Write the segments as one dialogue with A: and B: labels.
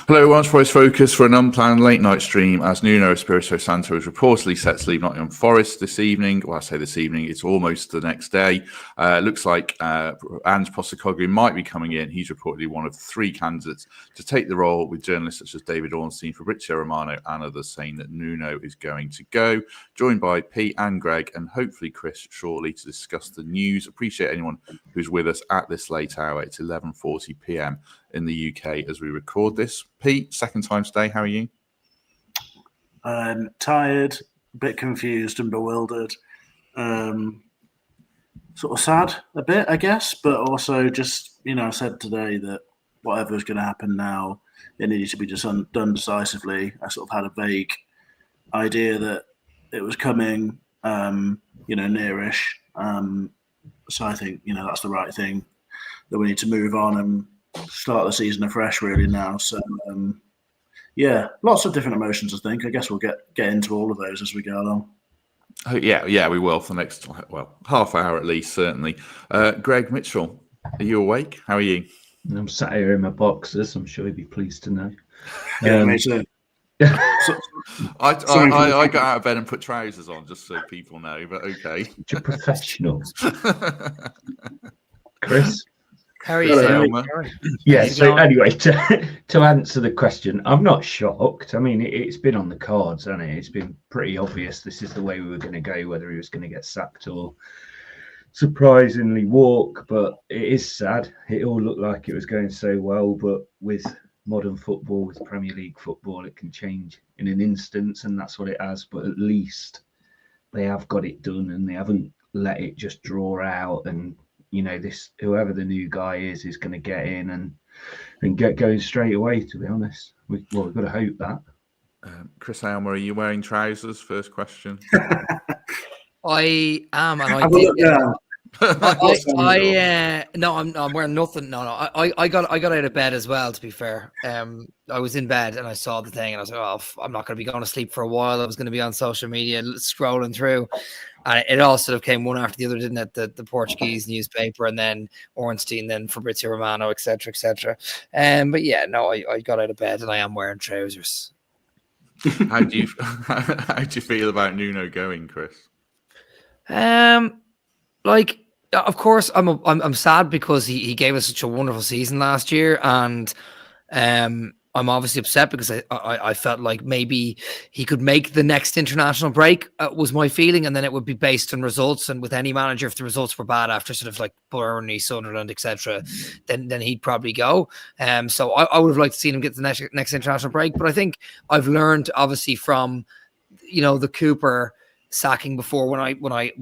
A: Hello, everyone's Forest Focus for an unplanned late night stream as Nuno Espirito Santo is reportedly set to leave Nottingham Forest this evening. Well, I say this evening, it's almost the next day. Looks like Ange Postecoglou might be coming in. He's reportedly one of 3 candidates to take the role, with journalists such as David Ornstein, Fabrizio, Romano and others saying that Nuno is going to go. Joined by Pete and Greg and hopefully Chris shortly to discuss the news. Appreciate anyone who's with us at this late hour. It's 11:40 p.m. in the UK as we record this. Pete, second time today, how are you?
B: Tired, a bit confused and bewildered. Sort of sad a bit, I guess, but also just, I said today that whatever's going to happen now, it needed to be just done decisively. I sort of had a vague idea that it was coming, nearish. So I think, that's the right thing, that we need to move on and start the season afresh really now. So, lots of different emotions, I think. I guess we'll get into all of those as we go along.
A: Oh, yeah, we will for the next, half hour at least, certainly. Greg Mitchell, are you awake? How are you?
C: I'm sat here in my boxers. I'm sure you'd be pleased to know.
B: Yeah, me too.
A: I got out of bed and put trousers on just so people know, but okay.
C: You're professional. Chris?
D: How are you?
C: Yeah, so anyway, to answer the question, I'm not shocked. I mean, it's been on the cards, hasn't it? It's been pretty obvious this is the way we were going to go, whether he was going to get sacked or surprisingly walk. But it is sad. It all looked like it was going so well, but with modern football, with Premier League football, it can change in an instant, and that's what it has. But at least they have got it done, and they haven't let it just draw out. And this whoever the new guy is going to get in and get going straight away. To be honest, we've got to hope that.
A: Chris Aylmer, are you wearing trousers? First question.
D: I am, and I'm wearing nothing. No. I got out of bed as well. To be fair, I was in bed and I saw the thing, and I was like, "Oh, I'm not going to be going to sleep for a while." I was going to be on social media scrolling through, and it all sort of came one after the other, didn't it? The Portuguese newspaper, and then Ornstein, then Fabrizio Romano, etc., etc. But yeah, no, I got out of bed and I am wearing trousers.
A: How do you feel about Nuno going, Chris?
D: Of course, I'm sad because he gave us such a wonderful season last year, and I'm obviously upset because I felt like maybe he could make the next international break, was my feeling, and then it would be based on results. And with any manager, if the results were bad after sort of like Burnley, Sunderland, etc., then he'd probably go. So I would have liked to see him get the next international break. But I think I've learned obviously from the Cooper sacking before, when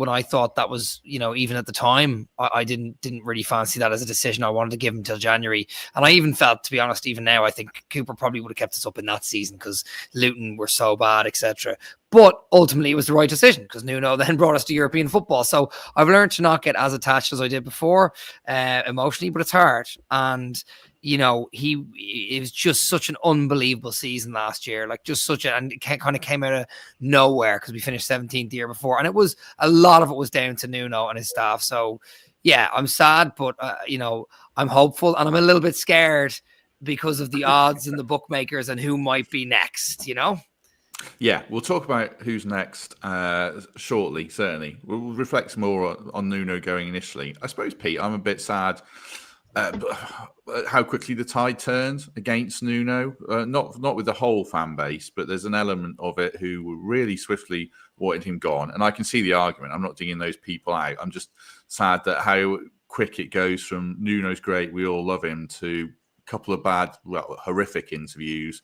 D: I thought that was, even at the time, I didn't really fancy that as a decision. I wanted to give him till January, and I even felt, to be honest, even now I think Cooper probably would have kept us up in that season because Luton were so bad, etc. But ultimately it was the right decision because Nuno then brought us to European football. So I've learned to not get as attached as I did before emotionally, but it's hard. And it was just such an unbelievable season last year, and it kind of came out of nowhere because we finished 17th the year before, and a lot of it was down to Nuno and his staff. So yeah, I'm sad, but I'm hopeful, and I'm a little bit scared because of the odds and the bookmakers and who might be next.
A: Yeah, we'll talk about who's next shortly. Certainly, we'll reflect more on Nuno going initially. I suppose, Pete, I'm a bit sad. How quickly the tide turned against Nuno, not with the whole fan base, but there's an element of it who really swiftly wanted him gone. And I can see the argument. I'm not digging those people out. I'm just sad that how quick it goes from Nuno's great, we all love him, to a couple of bad, horrific interviews,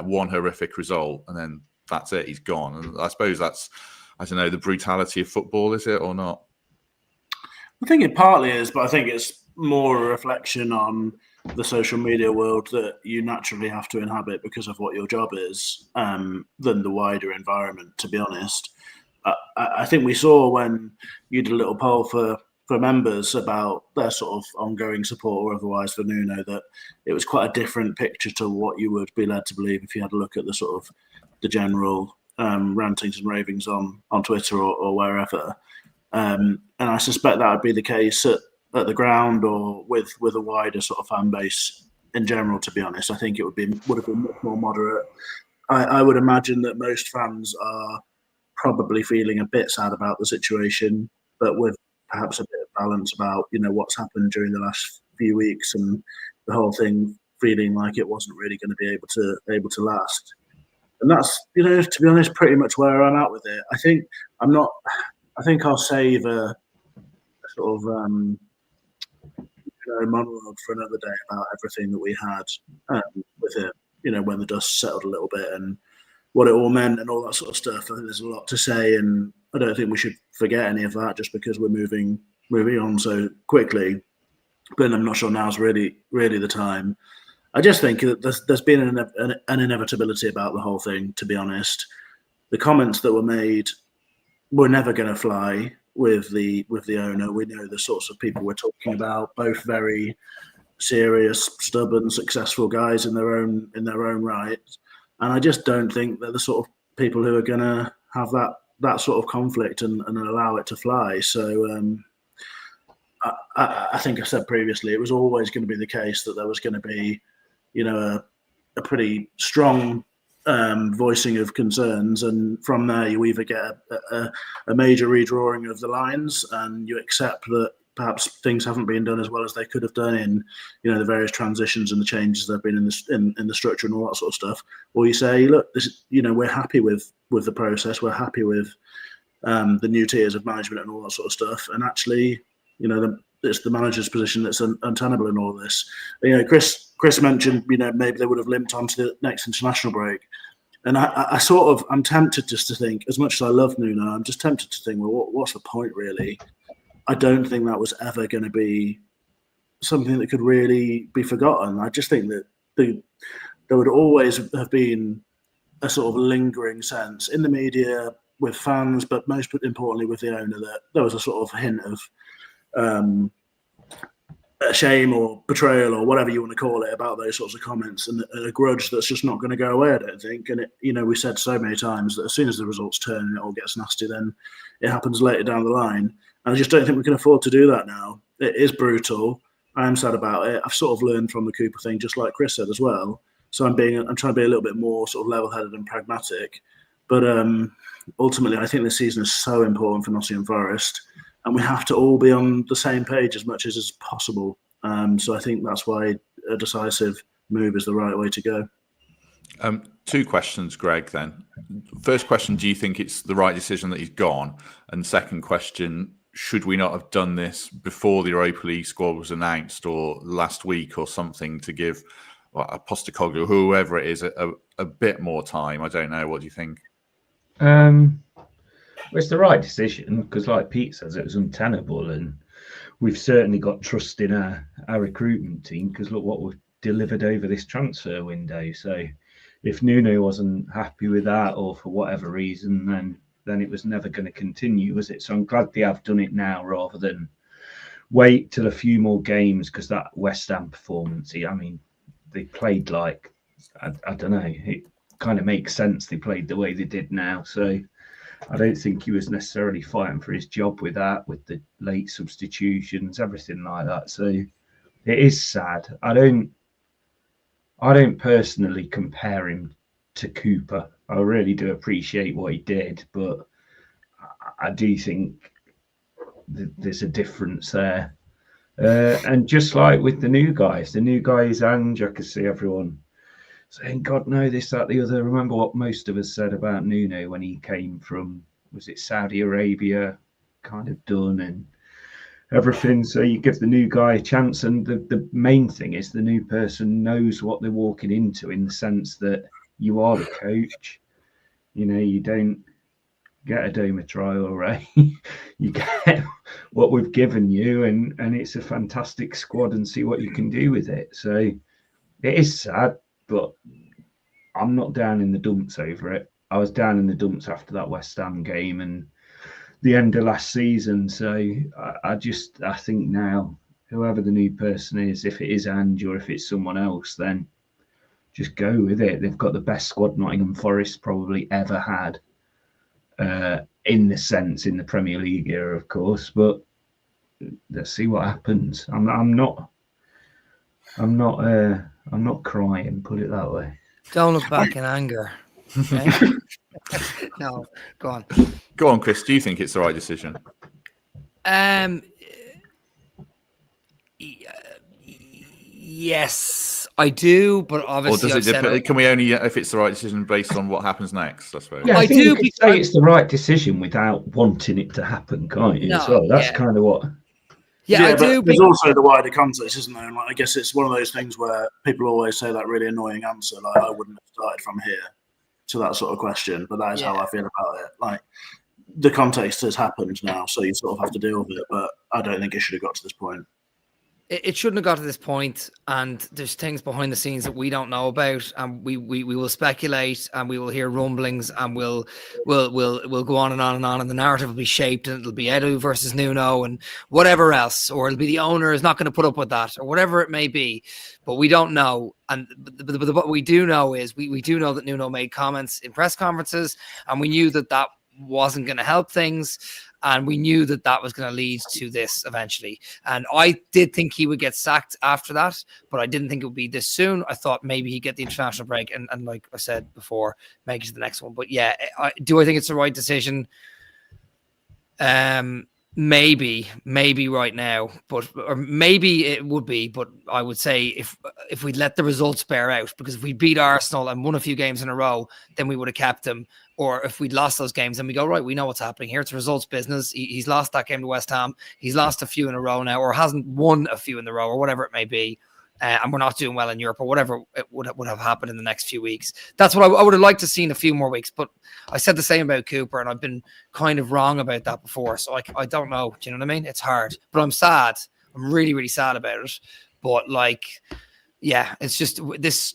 A: one horrific result, and then that's it. He's gone. And I suppose that's, I don't know, the brutality of football, is it, or not?
B: I think it partly is, but I think it's more a reflection on the social media world that you naturally have to inhabit because of what your job is, than the wider environment, to be honest. I think we saw when you did a little poll for members about their sort of ongoing support or otherwise for Nuno, that it was quite a different picture to what you would be led to believe if you had a look at the sort of the general rantings and ravings on Twitter or wherever. And I suspect that would be the case at the ground or with a wider sort of fan base in general, to be honest. I think it would have been much more moderate. I would imagine that most fans are probably feeling a bit sad about the situation, but with perhaps a bit of balance about what's happened during the last few weeks and the whole thing feeling like it wasn't really going to be able to last. And that's to be honest, pretty much where I'm at with it. I think I'll save a sort of monologue for another day about everything that we had with it. When the dust settled a little bit and what it all meant and all that sort of stuff. I think there's a lot to say, and I don't think we should forget any of that just because we're moving on so quickly. But I'm not sure now's really the time. I just think that there's been an inevitability about the whole thing, to be honest. The comments that were made were never going to fly with the owner. We know the sorts of people we're talking about, both very serious, stubborn, successful guys in their own right. And I just don't think they're the sort of people who are going to have that sort of conflict and allow it to fly. So I think I said previously, it was always going to be the case that there was going to be, a pretty strong voicing of concerns, and from there you either get a major redrawing of the lines and you accept that perhaps things haven't been done as well as they could have done in the various transitions and the changes that have been in the structure and all that sort of stuff, or you say, look, this we're happy with the process, we're happy with the new tiers of management and all that sort of stuff, and actually it's the manager's position that's untenable in all of this. Chris mentioned maybe they would have limped onto the next international break. And I'm tempted just to think, as much as I love Nuno, I'm just tempted to think, well, what's the point really? I don't think that was ever going to be something that could really be forgotten. I just think that there would always have been a sort of lingering sense in the media, with fans, but most importantly with the owner, that there was a sort of hint of shame or betrayal or whatever you want to call it about those sorts of comments, and a grudge that's just not going to go away, I don't think. And we said so many times that as soon as the results turn and it all gets nasty, then it happens later down the line. And I just don't think we can afford to do that now. It is brutal. I am sad about it. I've sort of learned from the Cooper thing, just like Chris said as well. So I'm trying to be a little bit more sort of level-headed and pragmatic. But ultimately, I think this season is so important for Nottingham Forest, and we have to all be on the same page as much as is possible. So I think that's why a decisive move is the right way to go.
A: Two questions, Greg, then. First question, do you think it's the right decision that he's gone? And second question, should we not have done this before the Europa League squad was announced, or last week or something, to give Postecoglu, whoever it is, a bit more time? I don't know. What do you think?
C: Well, it's the right decision because, like Pete says, it was untenable, and we've certainly got trust in our recruitment team because look what we've delivered over this transfer window. So if Nuno wasn't happy with that, or for whatever reason, then it was never going to continue, was it? So I'm glad they have done it now rather than wait till a few more games, because that West Ham performance, I mean, they played like, I don't know, it kind of makes sense they played the way they did now. So I don't think he was necessarily fighting for his job with that, with the late substitutions, everything like that. So it is sad. I don't personally compare him to Cooper. I really do appreciate what he did, but I do think there's a difference there. And just like with the new guys, Ange, I could see everyone saying, God, no, this, that, the other. Remember what most of us said about Nuno when he came from, was it Saudi Arabia, kind of done and everything. So you give the new guy a chance. And the main thing is the new person knows what they're walking into, in the sense that you are the coach. You don't get a dome trial, right? You get what we've given you, and it's a fantastic squad, and see what you can do with it. So it is sad, but I'm not down in the dumps over it. I was down in the dumps after that West Ham game and the end of last season. So I think now, whoever the new person is, if it is Ange or if it's someone else, then just go with it. They've got the best squad Nottingham Forest probably ever had, in the Premier League era, of course. But let's see what happens. I'm not I'm not crying, put it that way.
D: Don't look back in anger. Okay? No, go on.
A: Go on, Chris. Do you think it's the right decision?
D: Yes, I do, but obviously,
A: Or does it depend? Can we only if it's the right decision based on what happens next? I suppose.
C: Yeah,
D: I
C: think
D: do
C: you could say it's the right decision without wanting it to happen, can't you? As well, that's kind of what.
D: Yeah, I do.
B: But there's also the wider context, isn't there? And like, I guess it's one of those things where people always say that really annoying answer, like I wouldn't have started from here, to that sort of question. But that is how I feel about it. Like the context has happened now, so you sort of have to deal with it. But I don't think it should have got to this point.
D: It shouldn't have got to this point, and there's things behind the scenes that we don't know about, and we will speculate, and we will hear rumblings, and we'll go on, and the narrative will be shaped, and it'll be Edu versus Nuno, and whatever else, or it'll be the owner is not going to put up with that, or whatever it may be, but we don't know. And but what we do know is we do know that Nuno made comments in press conferences, and we knew that wasn't going to help things. And we knew that was going to lead to this eventually. And I did think he would get sacked after that, but I didn't think it would be this soon. I thought maybe he'd get the international break and like I said before, make it to the next one. But yeah, I think it's the right decision? Maybe right now, or maybe it would be. But I would say if we let the results bear out, because if we beat Arsenal and won a few games in a row, then we would have kept him. Or if we'd lost those games, then we go, right, we know what's happening here. It's results business. He's lost that game to West Ham. He's lost a few in a row now, or hasn't won a few in a row, or whatever it may be. And we're not doing well in Europe, or whatever it would have happened in the next few weeks. That's what I would have liked to see in a few more weeks. But I said the same about Cooper, and I've been kind of wrong about that before. So I don't know. Do you know what I mean? It's hard. But I'm sad. I'm really, really sad about it. But like, yeah, it's just this.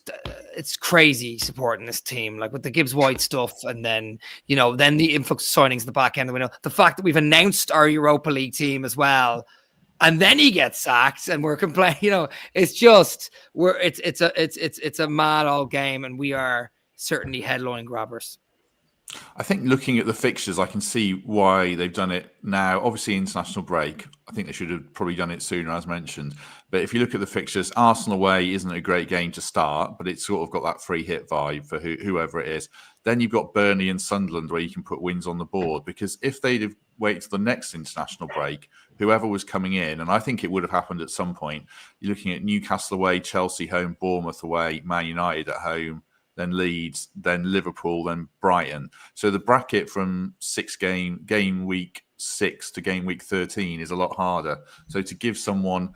D: It's crazy supporting this team, like with the Gibbs White stuff, and then then the influx of signings at the back end of the window. The fact that we've announced our Europa League team as well, and then he gets sacked, and we're complaining. It's just it's a mad old game, and we are certainly headline grabbers.
A: I think looking at the fixtures, I can see why they've done it now. Obviously, international break. I think they should have probably done it sooner, as mentioned. But if you look at the fixtures, Arsenal away isn't a great game to start, but it's sort of got that free hit vibe for whoever it is. Then you've got Burnley and Sunderland where you can put wins on the board. Because if they'd have waited till the next international break, whoever was coming in, and I think it would have happened at some point, you're looking at Newcastle away, Chelsea home, Bournemouth away, Man United at home, then Leeds, then Liverpool, then Brighton. So the bracket from game week 6 to game week 13 is a lot harder. So to give someone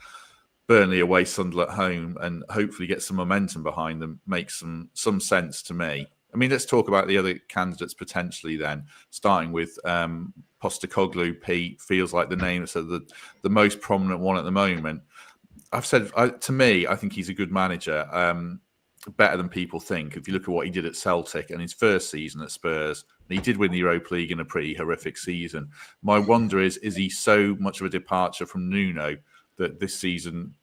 A: Burnley away, Sunderland at home, and hopefully get some momentum behind them makes some sense to me. I mean, let's talk about the other candidates potentially then, starting with Postecoglou. Pete feels like the name that's the most prominent one at the moment. I've said, to me, I think he's a good manager. Better than people think. If you look at what he did at Celtic and his first season at Spurs, he did win the Europa League in a pretty horrific season. My wonder is he so much of a departure from Nuno that this season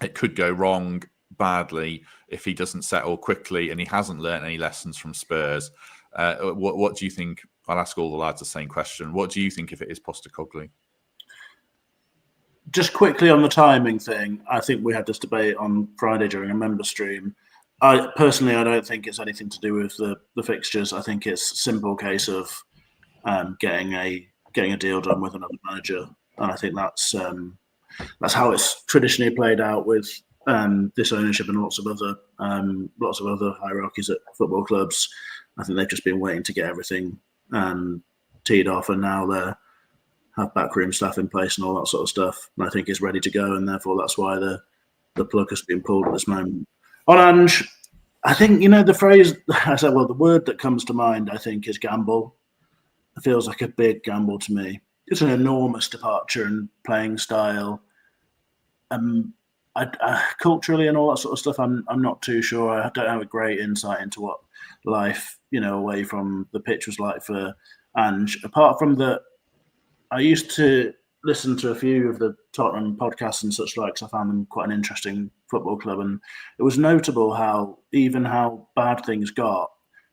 A: it could go wrong badly if he doesn't settle quickly and he hasn't learned any lessons from Spurs? What do you think? I'll ask all the lads the same question. What do you think if it is Postecoglou?
B: Just quickly on the timing thing, I think we had this debate on Friday during a member stream. I don't think it's anything to do with the fixtures. I think it's a simple case of getting a deal done with another manager, and I think that's how it's traditionally played out with this ownership and lots of other hierarchies at football clubs. I think they've just been waiting to get everything teed off, and now they have backroom staff in place and all that sort of stuff. And I think it's ready to go, and therefore that's why the plug has been pulled at this moment. On Ange, I think, the phrase, the word that comes to mind, I think, is gamble. It feels like a big gamble to me. It's an enormous departure in playing style. Culturally and all that sort of stuff, I'm not too sure. I don't have a great insight into what life, away from the pitch was like for Ange. Apart from that, I used to listen to a few of the Tottenham podcasts and such like, 'cause I found them quite an interesting football club, and it was notable how bad things got,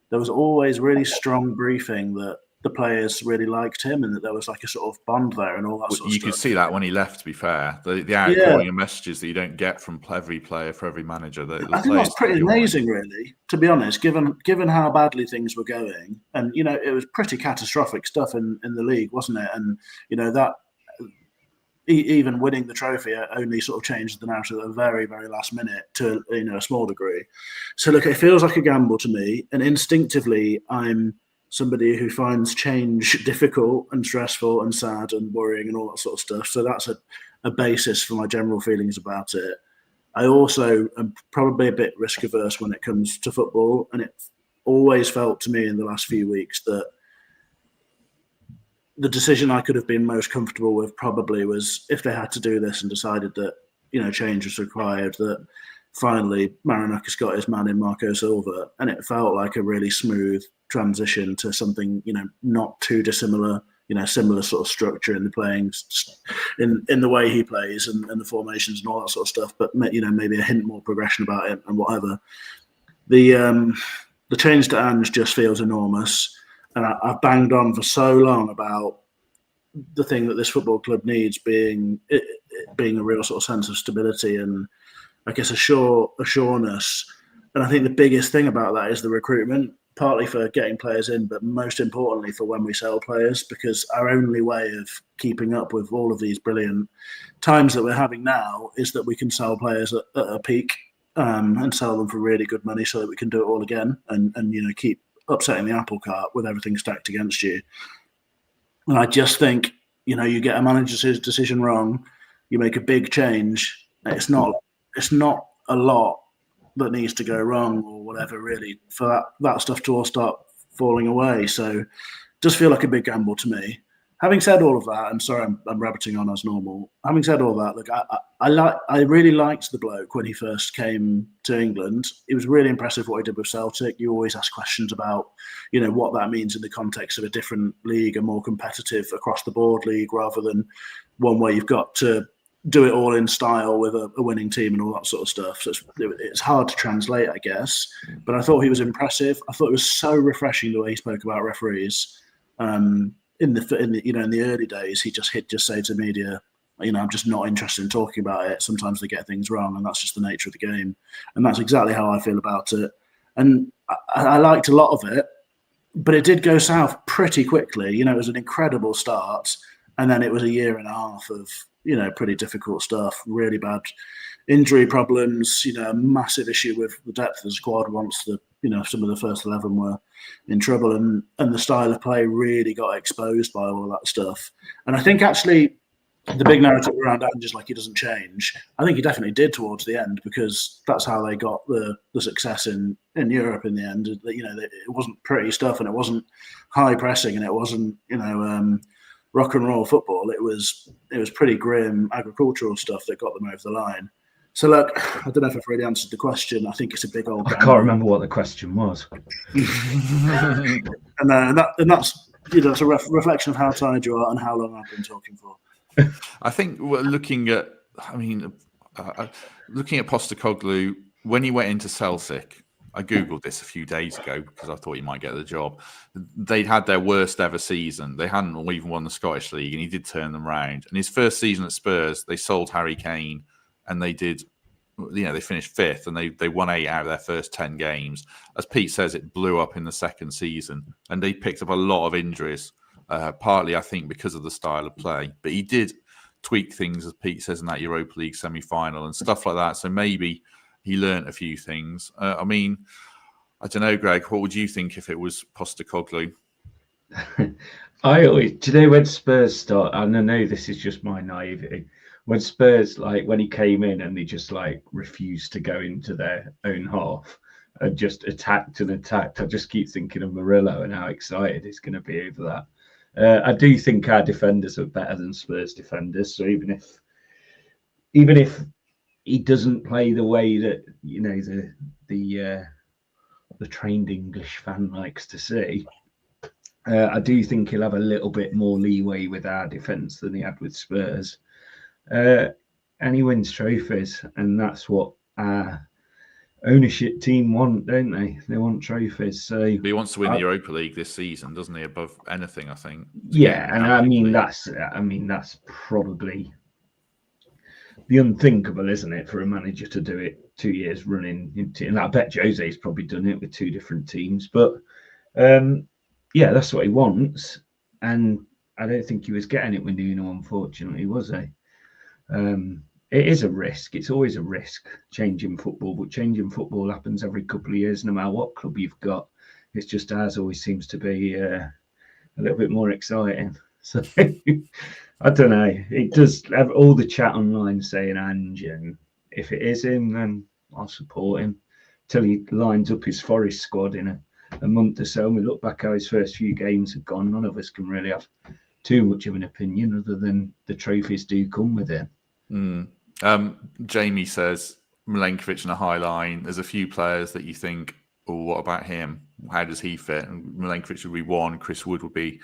B: there was always really strong briefing that the players really liked him and that there was like a sort of bond there and all that sort of
A: You
B: stuff.
A: could see that when he left, to be fair. The outpouring of messages that you don't get from every player for every manager.
B: I think that's pretty amazing, really, to be honest, given how badly things were going. And, you know, it was pretty catastrophic stuff in the league, wasn't it? And, you know, that even winning the trophy only sort of changed the narrative at the very, very last minute to, you know, a small degree. So, look, it feels like a gamble to me. And instinctively, I'm somebody who finds change difficult and stressful and sad and worrying and all that sort of stuff. So that's a basis for my general feelings about it. I also am probably a bit risk averse when it comes to football. And it always felt to me in the last few weeks that the decision I could have been most comfortable with probably was if they had to do this and decided that, you know, change was required, that finally Marinakis got his man in Marco Silva, and it felt like a really smooth transition to something, you know, not too dissimilar, you know, similar sort of structure in the playing, in the way he plays and the formations and all that sort of stuff, but, you know, maybe a hint more progression about it and whatever. The change to Ange just feels enormous, and I've banged on for so long about the thing that this football club needs being a real sort of sense of stability and, I guess, a sureness. And I think the biggest thing about that is the recruitment, partly for getting players in, but most importantly for when we sell players, because our only way of keeping up with all of these brilliant times that we're having now is that we can sell players at a peak and sell them for really good money so that we can do it all again and you know, keep upsetting the apple cart with everything stacked against you. And I just think, you know, you get a manager's decision wrong, you make a big change, it's not a lot that needs to go wrong or whatever, really, for that stuff to all start falling away. So it does feel like a big gamble to me. Having said all of that, I'm sorry I'm rabbiting on as normal. Having said all that, look, I really liked the bloke when he first came to England. It was really impressive what he did with Celtic. You always ask questions about, you know, what that means in the context of a different league, a more competitive across the board league, rather than one where you've got to do it all in style with a winning team and all that sort of stuff. So it's hard to translate, I guess. But I thought he was impressive. I thought it was so refreshing the way he spoke about referees. In the early days, he'd just say to media, you know, I'm just not interested in talking about it. Sometimes they get things wrong, and that's just the nature of the game. And that's exactly how I feel about it. And I liked a lot of it, but it did go south pretty quickly. You know, it was an incredible start, and then it was a year and a half of, you know, pretty difficult stuff, really bad injury problems, you know, a massive issue with the depth of the squad once some of the first 11 were in trouble, and the style of play really got exposed by all that stuff. And I think actually the big narrative around Ange is like he doesn't change. I think he definitely did towards the end, because that's how they got the success in Europe in the end. You know, it wasn't pretty stuff, and it wasn't high pressing, and it wasn't, you know, rock and roll football. It was pretty grim agricultural stuff that got them over the line. So look, I don't know if I've really answered the question. I think it's a big old gamble.
C: I can't remember what the question was.
B: and that's, you know, it's a reflection of how tired you are and how long I've been talking for.
A: I think we're looking at Postecoglu when he went into Celtic. I googled this a few days ago because I thought he might get the job. They'd had their worst ever season. They hadn't even won the Scottish League, and he did turn them round. And his first season at Spurs, they sold Harry Kane, and they did, you know, they finished fifth, and they won 8 out of their first 10 games. As Pete says, it blew up in the second season, and they picked up a lot of injuries, partly, I think, because of the style of play. But he did tweak things, as Pete says, in that Europa League semi-final and stuff like that. So maybe he learnt a few things. I mean, I don't know, Greg, what would you think if it was Postecoglu?
C: I always, do you know, when Spurs start, and I know this is just my naivety, when Spurs, like, when he came in and they just, like, refused to go into their own half and just attacked, I just keep thinking of Murillo and how excited he's going to be over that. I do think our defenders are better than Spurs defenders, so even if he doesn't play the way that, you know, the trained English fan likes to see, I do think he'll have a little bit more leeway with our defence than he had with Spurs. And he wins trophies, and that's what our ownership team want, don't they? They want trophies. So
A: he wants to win the Europa League this season, doesn't he? Above anything, I think.
C: Yeah, and I mean that's probably the unthinkable, isn't it, for a manager to do it 2 years running? And I bet Jose's probably done it with 2 different teams. But yeah, that's what he wants. And I don't think he was getting it with Nuno, unfortunately, was he? It is a risk. It's always a risk changing football, but changing football happens every couple of years, no matter what club you've got. It's just ours always seems to be a little bit more exciting. So I don't know. It does have all the chat online saying Ange, and if it is him, then I'll support him till he lines up his Forest squad in a month or so. And we look back how his first few games have gone. None of us can really have too much of an opinion other than the trophies do come with it.
A: Jamie says Milenkovic in a high line. There's a few players that you think, oh, what about him? How does he fit? And Milenkovic would be one. Chris Wood would be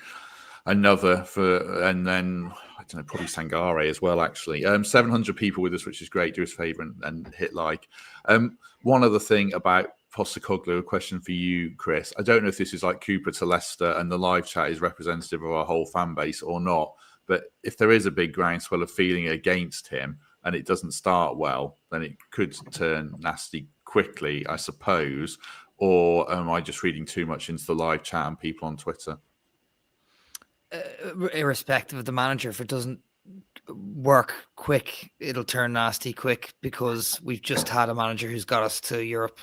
A: another and then I don't know, probably Sangare as well. Actually, 700 people with us, which is great. Do us a favour and hit like. One other thing about Postecoglu, a question for you, Chris. I don't know if this is like Cooper to Leicester and the live chat is representative of our whole fan base or not. But if there is a big groundswell of feeling against him and it doesn't start well, then it could turn nasty quickly, I suppose. Or am I just reading too much into the live chat and people on Twitter?
D: Irrespective of the manager, if it doesn't work quick, it'll turn nasty quick, because we've just had a manager who's got us to Europe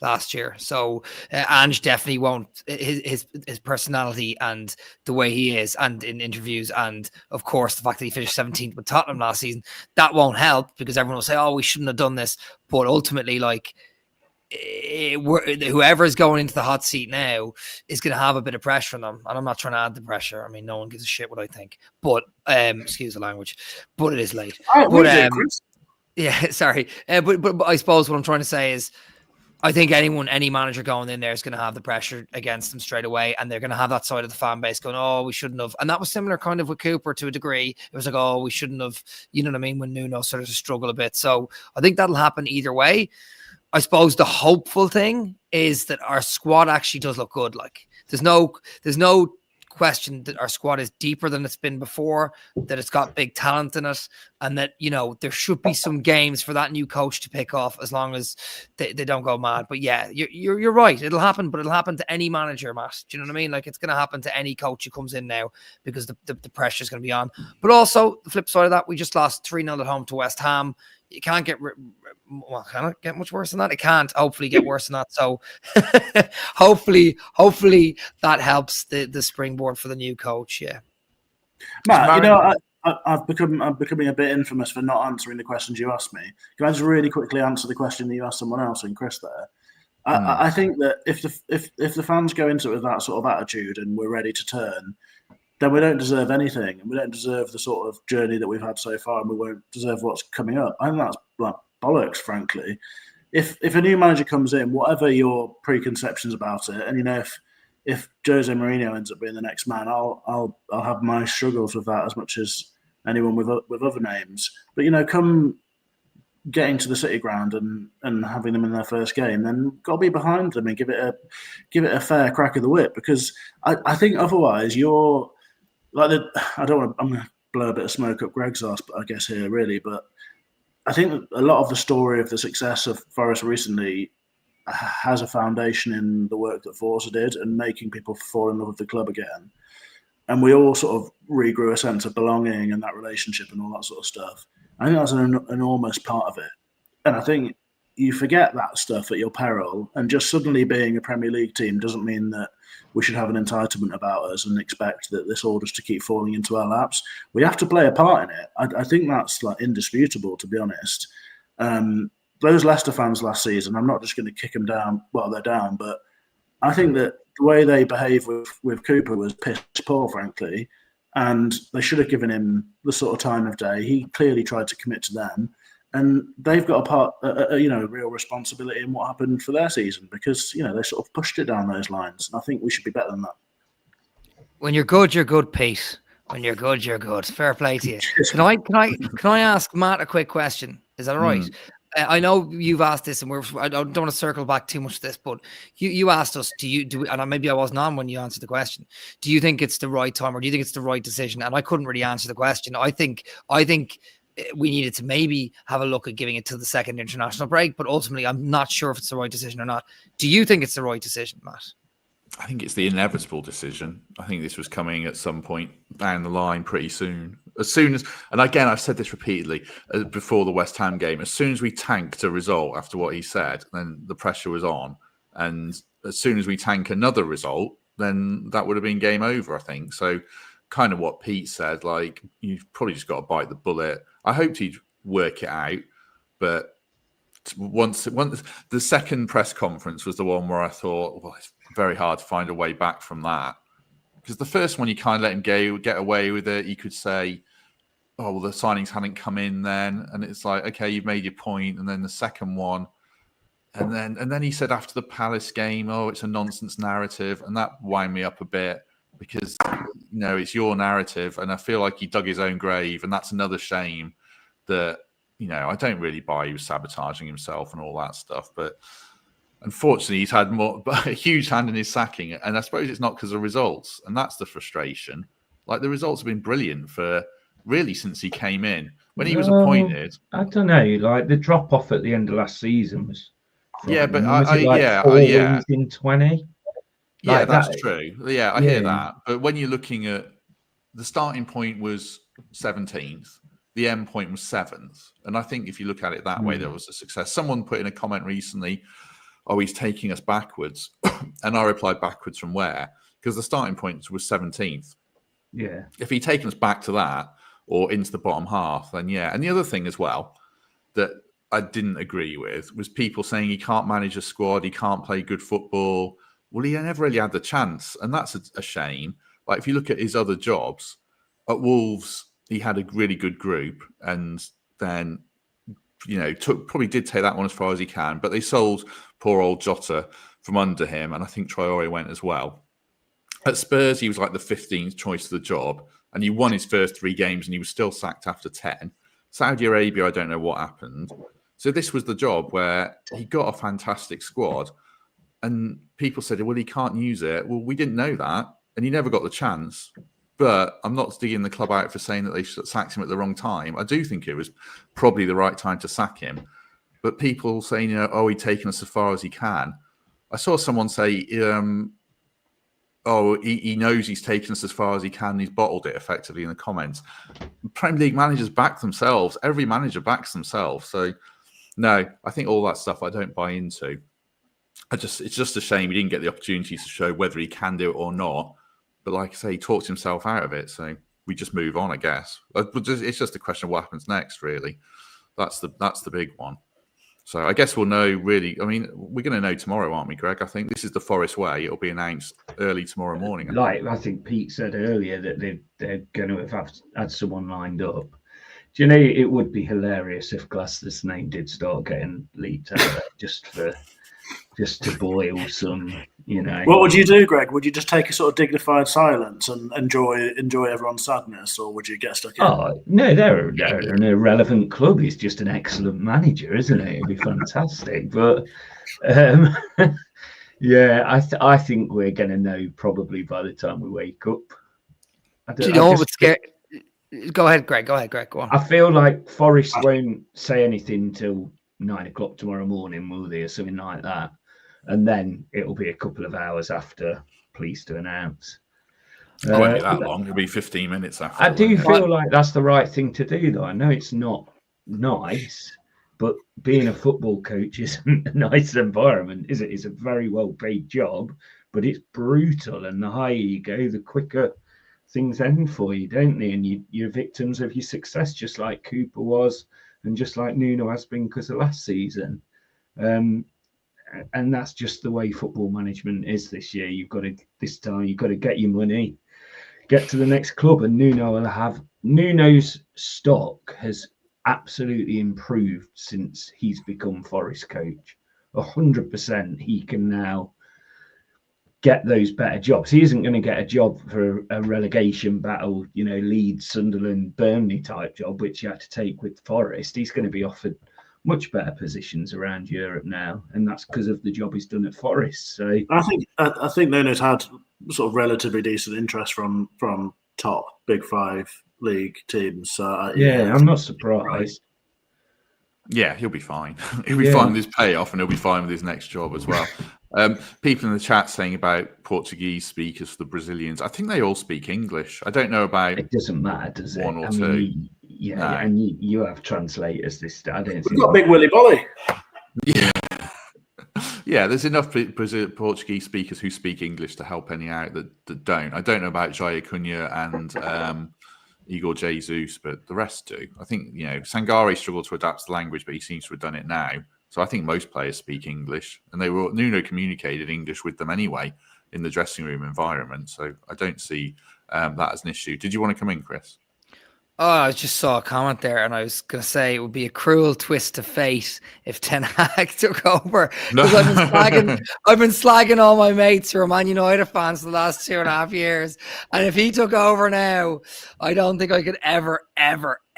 D: last year. So Ange definitely won't. His personality and the way he is, and in interviews, and of course the fact that he finished 17th with Tottenham last season, that won't help, because everyone will say, "Oh, we shouldn't have done this." But ultimately, like, whoever is going into the hot seat now is going to have a bit of pressure on them, and I'm not trying to add the pressure. I mean, no one gives a shit what I think, but excuse the language, but it is late. Yeah, sorry, but I suppose what I'm trying to say is, I think any manager going in there is going to have the pressure against them straight away, and they're going to have that side of the fan base going, "Oh, we shouldn't have." And that was similar kind of with Cooper to a degree. It was like, "Oh, we shouldn't have," you know what I mean, when Nuno started to struggle a bit. So I think that'll happen either way. I suppose the hopeful thing is that our squad actually does look good. Like, there's no question that our squad is deeper than it's been before, that it's got big talent in it, and that, you know, there should be some games for that new coach to pick off, as long as they don't go mad. But yeah, you're right. It'll happen, but it'll happen to any manager, Matt. Do you know what I mean? Like, it's going to happen to any coach who comes in now, because the pressure is going to be on. But also, the flip side of that, we just lost 3-0 at home to West Ham. You can't get can it get much worse than that? It can't hopefully get worse than that. So hopefully that helps the springboard for the new coach. Yeah,
B: Matt, you know, I'm becoming a bit infamous for not answering the questions you asked me. Can I just really quickly answer the question that you asked someone else and Chris there? I think that if the fans go into it with that sort of attitude and we're ready to turn, then we don't deserve anything, and we don't deserve the sort of journey that we've had so far, and we won't deserve what's coming up. I think that's like bollocks, frankly. If a new manager comes in, whatever your preconceptions about it, and you know, if Jose Mourinho ends up being the next man, I'll have my struggles with that as much as anyone with other names. But you know, come getting to the City ground and having them in their first game, then got to be behind them and give it a fair crack of the whip, because I think otherwise you're like I'm going to blow a bit of smoke up Greg's ass, I guess here really, but I think that a lot of the story of the success of Forest recently has a foundation in the work that Forza did and making people fall in love with the club again. And we all sort of regrew a sense of belonging and that relationship and all that sort of stuff. I think that's an enormous part of it. And I think you forget that stuff at your peril, and just suddenly being a Premier League team doesn't mean that we should have an entitlement about us and expect that this all just to keep falling into our laps. We have to play a part in it. I think that's like indisputable, to be honest. Those Leicester fans last season, I'm not just going to kick them down while they're down, but I think that the way they behaved with Cooper was piss poor, frankly, and they should have given him the sort of time of day. He clearly tried to commit to them, and they've got a real responsibility in what happened for their season, because you know they sort of pushed it down those lines, and I think we should be better than that.
D: When you're good, Pete. When you're good, you're good. Fair play to you. Can I ask Matt a quick question? Is that all right? I know you've asked this, and I don't want to circle back too much to this, but you asked us, and maybe I wasn't on when you answered the question. Do you think it's the right time, or do you think it's the right decision? And I couldn't really answer the question. I think we needed to maybe have a look at giving it to the second international break, but ultimately, I'm not sure if it's the right decision or not. Do you think it's the right decision, Matt?
A: I think it's the inevitable decision. I think this was coming at some point down the line pretty soon. As soon as, and again, I've said this repeatedly before the West Ham game, as soon as we tanked a result after what he said, then the pressure was on. And as soon as we tank another result, then that would have been game over, I think. So kind of what Pete said, like, you've probably just got to bite the bullet. I hoped he'd work it out, but once the second press conference was the one where I thought, well, it's very hard to find a way back from that, because the first one you kind of let him get away with it. You could say, oh, well, the signings hadn't come in then, and it's like, okay, you've made your point. And then the second one, and then he said after the Palace game, oh, it's a nonsense narrative, and that wound me up a bit, because it's your narrative, and I feel like he dug his own grave, and that's another shame that. I don't really buy he was sabotaging himself and all that stuff. But unfortunately, he's had a huge hand in his sacking. And I suppose it's not because of results. And that's the frustration. Like, the results have been brilliant for really since he came in. When he was appointed.
C: I don't know. Like, the drop off at the end of last season was.
A: Yeah, but
C: four wins in 20.
A: Yeah, that's true. Yeah, I hear that. But when you're looking at the starting point was 17th. The end point was 7th. And I think if you look at it that way, there was a success. Someone put in a comment recently, oh, he's taking us backwards. And I replied, backwards from where? Because the starting point was 17th.
C: Yeah.
A: If he'd taken us back to that or into the bottom half, then yeah. And the other thing as well that I didn't agree with was people saying he can't manage a squad, he can't play good football. Well, he never really had the chance. And that's a shame. Like, if you look at his other jobs, at Wolves, he had a really good group, and then, probably did take that one as far as he can. But they sold poor old Jota from under him, and I think Traore went as well. At Spurs, he was like the 15th choice of the job, and he won his first 3 games, and he was still sacked after 10. Saudi Arabia, I don't know what happened. So this was the job where he got a fantastic squad, and people said, well, he can't use it. Well, we didn't know that, and he never got the chance. But I'm not digging the club out for saying that they sacked him at the wrong time. I do think it was probably the right time to sack him. But people saying, he's taken us as far as he can. I saw someone say, he knows he's taken us as far as he can. He's bottled it effectively in the comments. Premier League managers back themselves. Every manager backs themselves. So, no, I think all that stuff I don't buy into. It's just a shame he didn't get the opportunities to show whether he can do it or not. But like I say, he talked himself out of it. So we just move on, I guess. It's just a question of what happens next, really. That's the big one. So I guess we'll know, really. I mean, we're going to know tomorrow, aren't we, Greg? I think this is the Forest way. It'll be announced early tomorrow morning.
C: I think Pete said earlier that they're going to have had someone lined up. Do you know, it would be hilarious if Glasner's name did start getting leaked out there just to boil some,
B: What would you do, Greg? Would you just take a sort of dignified silence and enjoy everyone's sadness, or would you get stuck in?
C: Oh no, they're an irrelevant club. He's just an excellent manager, isn't it? It'd be fantastic. But I think we're going to know probably by the time we wake up.
D: Do you know what would scare? Go ahead, Greg. Go on.
C: I feel like Forest won't say anything till 9 o'clock tomorrow morning, will they, or something like that? And then it'll be a couple of hours after police to announce.
A: It won't be that long. It'll be 15 minutes after.
C: I do feel like that's the right thing to do, though. I know it's not nice, but being a football coach isn't a nice environment, is it? It's a very well-paid job, but it's brutal. And the higher you go, the quicker things end for you, don't they? And you're victims of your success, just like Cooper was, and just like Nuno has been because of last season. And that's just the way football management is this year. You've got to get your money, get to the next club, and Nuno's stock has absolutely improved since he's become Forest coach. 100%. He can now get those better jobs. He isn't going to get a job for a relegation battle, Leeds, Sunderland, Burnley type job, which he had to take with Forest. He's going to be offered much better positions around Europe now, and that's because of the job he's done at Forest. So
B: I think Nuno's had sort of relatively decent interest from top Big Five league teams. So
C: I'm not surprised.
A: Yeah, he'll be fine. He'll be fine with his payoff, and he'll be fine with his next job as well. People in the chat saying about Portuguese speakers for the Brazilians. I think they all speak English. I don't know about.
C: It doesn't matter, does it?
A: One or two.
C: And you have translators. I don't think
B: we've got Big Willy Bolly.
A: Yeah. Yeah, there's enough Portuguese speakers who speak English to help any out that don't. I don't know about Jair Cunha and Igor Jesus, but the rest do. I think, Sangare struggled to adapt to the language, but he seems to have done it now. So I think most players speak English, and Nuno communicated English with them anyway in the dressing room environment. So I don't see that as an issue. Did you want to come in, Chris?
D: Oh, I just saw a comment there, and I was going to say it would be a cruel twist of fate if Ten Hag took over. Because I've been slagging all my mates who are Man United fans for the last 2.5 years, and if he took over now, I don't think I could ever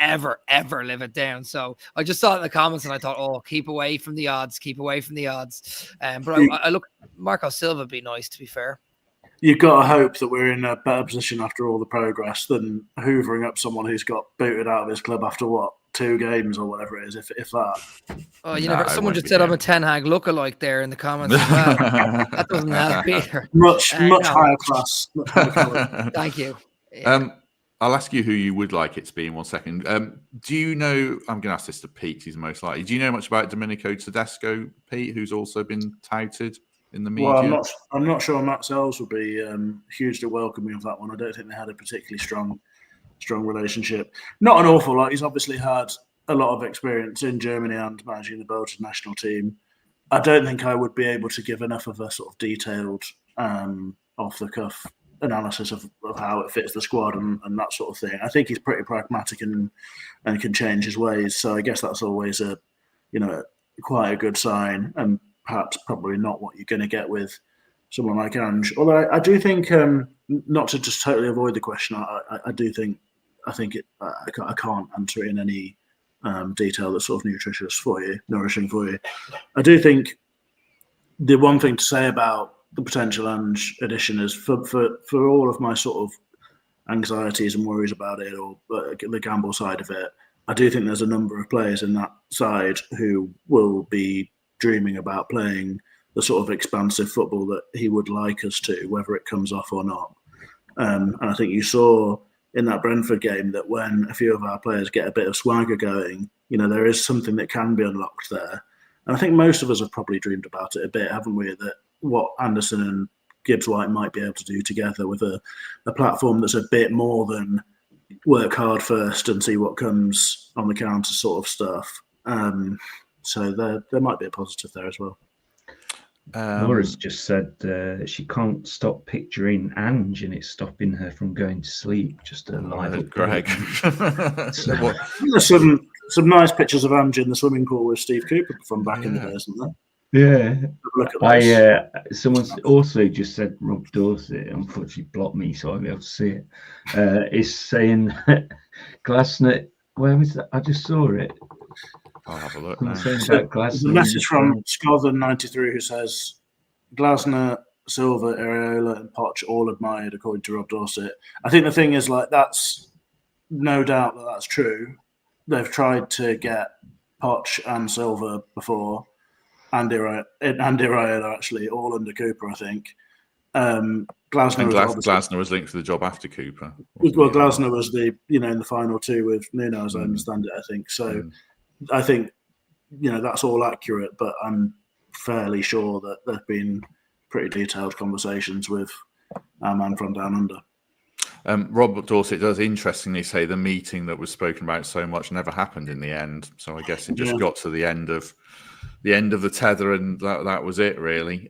D: live it down. So I just saw it in the comments, and I thought, oh, keep away from the odds. But I look, Marco Silva would be nice, to be fair.
B: You've got to hope that we're in a better position after all the progress than hoovering up someone who's got booted out of his club after 2 games or whatever it is, if that.
D: Oh, someone just said I'm a Ten Hag lookalike there in the comments as well. That doesn't help either.
B: Much higher class.
D: Thank you.
A: Yeah. I'll ask you who you would like it to be in 1 second. Do you know? I'm going to ask this to Pete. He's most likely. Do you know much about Domenico Todesco, Pete, who's also been touted in the media?
B: Well, I'm not sure Matt Sells would be hugely welcoming of that one. I don't think they had a particularly strong relationship. Not an awful lot. He's obviously had a lot of experience in Germany and managing the Belgian national team. I don't think I would be able to give enough of a sort of detailed, off-the-cuff analysis of how it fits the squad and that sort of thing. I think he's pretty pragmatic and can change his ways. So I guess that's always quite a good sign, and perhaps probably not what you're going to get with someone like Ange. Although I do think, not to just totally avoid the question, I can't answer it in any detail that's sort of nourishing for you. I do think the one thing to say about the potential Ange addition is for all of my sort of anxieties and worries about it, or the gamble side of it, I do think there's a number of players in that side who will be dreaming about playing the sort of expansive football that he would like us to, whether it comes off or not. And I think you saw in that Brentford game that when a few of our players get a bit of swagger going, there is something that can be unlocked there. And I think most of us have probably dreamed about it a bit, haven't we? That what Anderson and Gibbs-White might be able to do together with a platform that's a bit more than work hard first and see what comes on the counter sort of stuff. So there might be a positive there as well.
C: Laura's just said she can't stop picturing Ange and it's stopping her from going to sleep. Just a live
A: Greg.
B: There's some nice pictures of Ange in the swimming pool with Steve Cooper from back in the day, isn't there?
C: Yeah.
B: Look at this.
C: Someone's also just said Rob Dorsett, unfortunately blocked me so I'll be able to see it. Is saying Glasner, where was that? I just saw it.
A: I'll have a look now.
B: There's a message from Scotland93 who says Glasner, Silva, Iraola and Poch all admired according to Rob Dorsett. I think the thing is, that's no doubt that's true. They've tried to get Poch and Silva before, and Iraola actually, all under Cooper, I think.
A: Glasner was linked to the job after Cooper.
B: Well, Glasner was in the final 2 with Nuno, as I understand it, I think. So I think, that's all accurate, but I'm fairly sure that there have been pretty detailed conversations with our man from down under.
A: Rob Dorsett does interestingly say the meeting that was spoken about so much never happened in the end. So I guess it just got to the end of the tether, and that was it, really.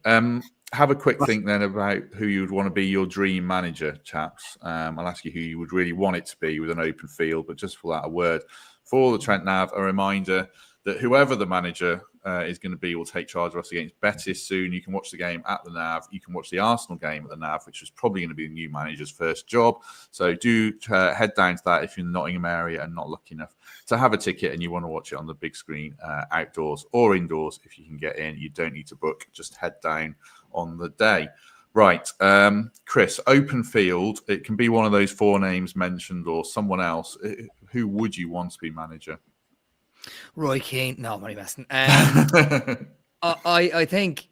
A: Have a quick think then about who you'd want to be your dream manager, chaps. I'll ask you who you would really want it to be with an open field, but just for that, a word. For the Trent Nav, a reminder that whoever the manager is going to be will take charge of us against Betis soon. You can watch the game at the NAV. You can watch the Arsenal game at the NAV, which is probably going to be the new manager's first job. So do head down to that if you're in the Nottingham area and not lucky enough to have a ticket and you want to watch it on the big screen, outdoors or indoors. If you can get in, you don't need to book. Just head down on the day. Right, Chris, open field. It can be one of those 4 names mentioned or someone else. Who would you want to be manager?
D: Roy Keane. No, I'm only messing. I think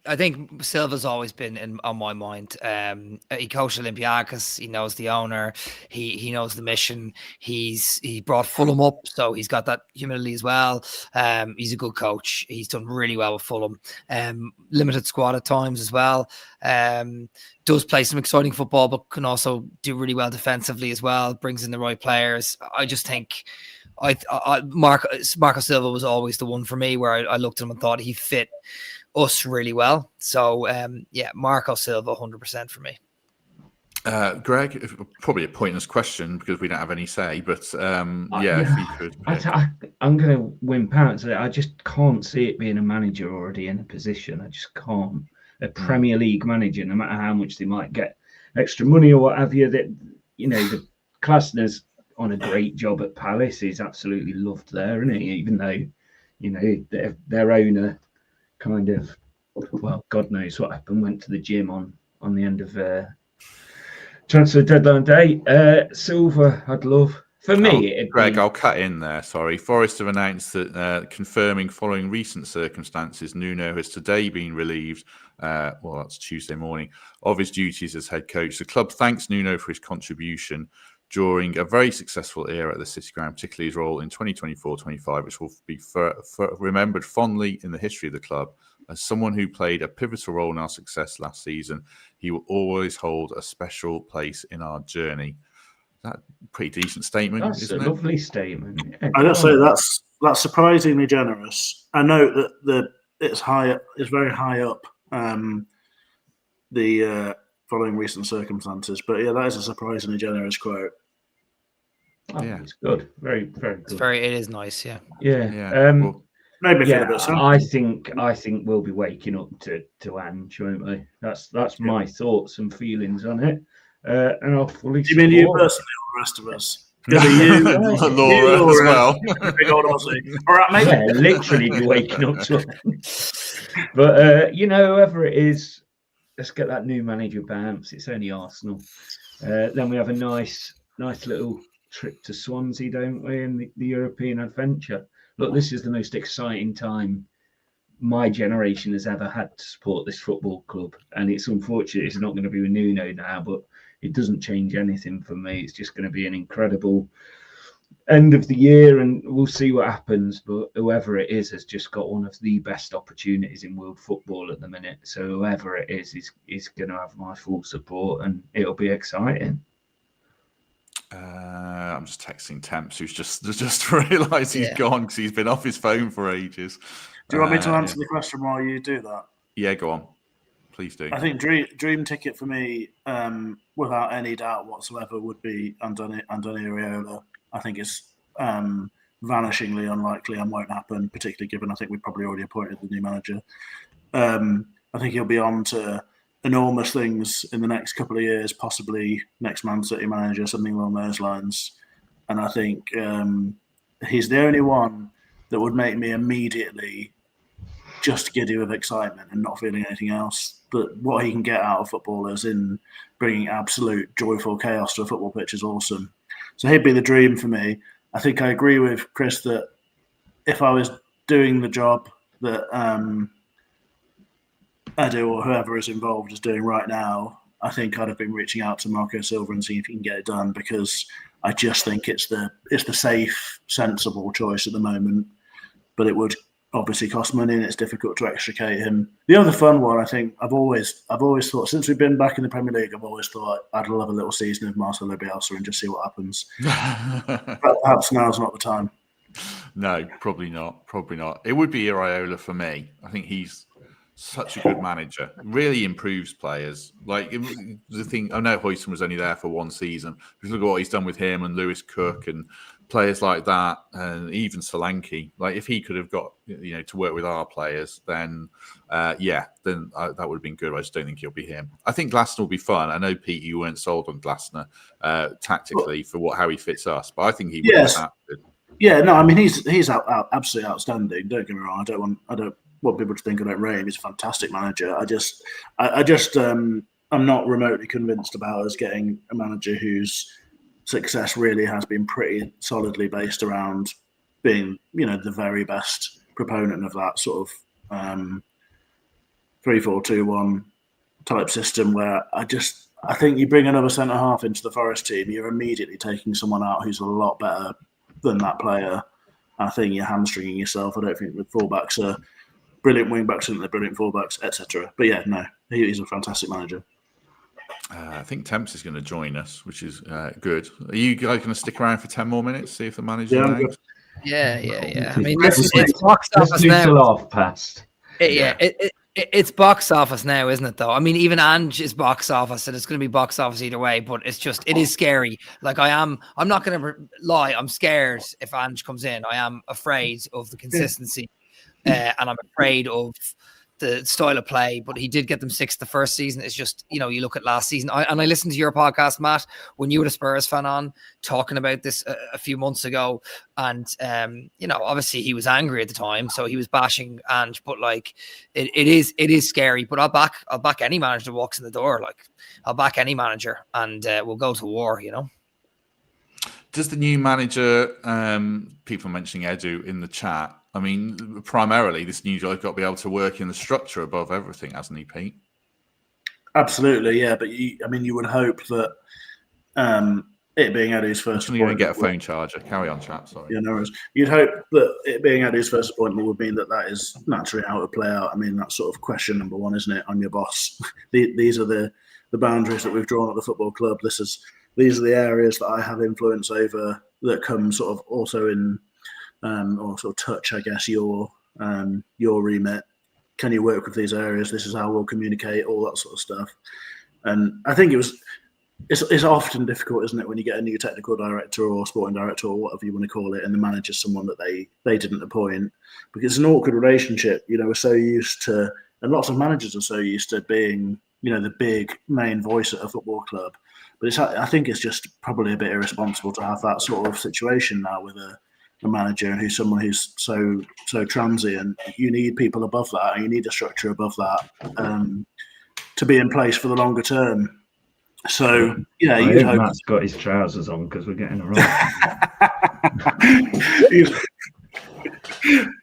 D: Silva's always been on my mind. He coached Olympiacos. He knows the owner. He knows the mission. He brought Fulham up, so he's got that humility as well. He's a good coach. He's done really well with Fulham. Limited squad at times as well. Does play some exciting football, but can also do really well defensively as well. Brings in the right players. I just think. Marco Silva was always the one for me where I looked at him and thought he fit us really well. So, Marco Silva, 100% for me.
A: Greg, probably a pointless question because we don't have any say, but if you could.
C: I'm going to wimp out and say I just can't see it being a manager already in a position. I just can't. A Premier League manager, no matter how much they might get extra money or what have you, that the Glasner's on a great job at Palace. He's absolutely loved there, isn't he? Even though, their owner kind of, well, God knows what happened, went to the gym on the end of transfer deadline day. Silva, I'd love. For me,
A: Greg, I'll cut in there. Sorry. Forest have announced that confirming following recent circumstances, Nuno has today been relieved, that's Tuesday morning, of his duties as head coach. The club thanks Nuno for his contribution during a very successful era at the City Ground, particularly his role in 2024-25, which will be remembered fondly in the history of the club. As someone who played a pivotal role in our success last season, he will always hold a special place in our journey. That's a pretty decent statement, isn't it?
C: That's a lovely statement. Yeah,
B: I gotta say that's surprisingly generous. I know that it's very high up the following recent circumstances. But yeah, that is a surprisingly generous quote.
C: It's good. Very, very good.
D: It is nice, yeah.
C: Yeah.
B: Made me feel a bit sad.
C: I think we'll be waking up to Ange, won't we? That's my thoughts and feelings on it. And I'll fully
B: Do you mean you personally or the rest of us?
A: Laura as well.
B: Big old Aussie. All right, mate.
C: Yeah, literally be waking up to it. But whoever it is, let's get that new manager bounce. It's only Arsenal. Then we have a nice little trip to Swansea, don't we, in the European adventure. Look, this is the most exciting time my generation has ever had to support this football club. And it's unfortunate it's not going to be with Nuno now, but it doesn't change anything for me. It's just going to be an incredible end of the year, and we'll see what happens. But whoever it is has just got one of the best opportunities in world football at the minute. So whoever it is going to have my full support, and it'll be exciting.
A: I'm just texting Temps, who's just realised he's gone because he's been off his phone for ages.
B: Do you want me to answer the question while you do that?
A: Yeah, go on. Please do.
B: I think dream ticket for me, without any doubt whatsoever, would be Andoni Iraola. I think it's vanishingly unlikely and won't happen, particularly given I think we've probably already appointed the new manager. I think he'll be on to enormous things in the next couple of years, possibly next Man City manager, something along those lines. And I think he's the only one that would make me immediately just giddy with excitement and not feeling anything else. But what he can get out of footballers in bringing absolute joyful chaos to a football pitch is awesome. So he'd be the dream for me. I think I agree with Chris that if I was doing the job that Edu or whoever is involved is doing right now, I think I'd have been reaching out to Marco Silva and seeing if he can get it done, because I just think it's the safe, sensible choice at the moment. But it would obviously cost money, and it's difficult to extricate him. The other fun one, I think, I've always thought, since we've been back in the Premier League, I've always thought I'd love a little season of Marcelo Bielsa and just see what happens. But perhaps now's not the time.
A: No, probably not. It would be Iraola for me. I think he's such a good manager. Really improves players. Like the thing, I know Hoyson was only there for one season. If you look at what he's done with him and Lewis Cook and players like that, and even Solanke, like if he could have got to work with our players, then that would have been good. I just don't think he'll be him. I think Glasner will be fun. I know, Pete, you weren't sold on Glasner tactically for how he fits us, but I think he would be adapted.
B: Yeah, no, I mean he's absolutely outstanding. Don't get me wrong. I don't want people to think I don't rate him. He's a fantastic manager. I'm not remotely convinced about us getting a manager whose success really has been pretty solidly based around being, the very best proponent of that sort of 3-4-2-1 type system. Where I think you bring another centre half into the Forest team, you're immediately taking someone out who's a lot better than that player. I think you're hamstringing yourself. I don't think the fullbacks are brilliant wing backs and they're brilliant fullbacks, etc. But yeah, no, he's a fantastic manager.
A: I think Temps is going to join us, which is good. Are you guys going to stick around for 10 more minutes, see if the manager knows?
D: Yeah. I mean, it's box office now.
C: Half past.
D: It's box office now, isn't it, though? I mean, even Ange is box office, and it's going to be box office either way, but it is scary. Like, I'm not going to lie, I'm scared if Ange comes in. I am afraid of the consistency, and I'm afraid of the style of play, but he did get them 6th the first season. It's just, you look at last season. I listened to your podcast, Matt, when you were a Spurs fan on, talking about this a few months ago. And, obviously he was angry at the time, so he was bashing Ange, but like, it is scary, but I'll back any manager that walks in the door. Like, I'll back any manager and we'll go to war,
A: Does the new manager, people mentioning Edu in the chat, I mean, primarily this new guy's got to be able to work in the structure above everything, hasn't he, Pete?
B: Absolutely, yeah. But you would hope that it being Edu's first appointment...
A: You're going to get a phone charger. Carry on, chap, sorry.
B: Yeah, no worries. You'd hope that it being Edu's first appointment would mean that is naturally how it would play out. I mean, that's sort of question number one, isn't it? I'm your boss. These are the boundaries that we've drawn at the football club. These are the areas that I have influence over that come sort of also in... or sort of touch, I guess, your remit. Can you work with these areas? This is how we'll communicate, all that sort of stuff. And I think it's often difficult, isn't it, when you get a new technical director or sporting director or whatever you want to call it, and the manager's someone that they didn't appoint, because it's an awkward relationship. We're so used to, and lots of managers are so used to being, the big main voice at a football club. But I think it's just probably a bit irresponsible to have that sort of situation now with a manager who's someone who's so transient. You need people above that, and you need a structure above that to be in place for the longer term. So yeah,
C: I hope Matt's got his trousers on because we're getting around.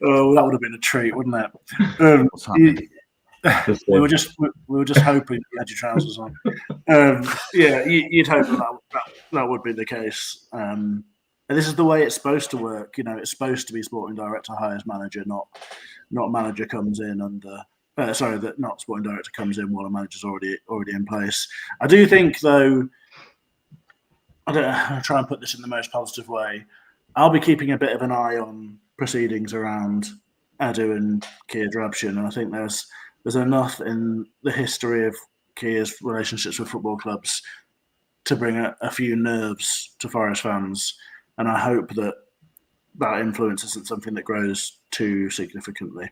B: Oh, that would have been a treat, wouldn't it? We were just hoping you had your trousers on. You'd hope that would be the case. And this is the way it's supposed to work. It's supposed to be sporting director hires manager, not manager comes in under. Not sporting director comes in while a manager's already in place. I do think, though, I'll try and put this in the most positive way. I'll be keeping a bit of an eye on proceedings around Edu and Kia Drabshin, and I think there's enough in the history of Kia's relationships with football clubs to bring a few nerves to Forest fans. And I hope that influence isn't something that grows too significantly.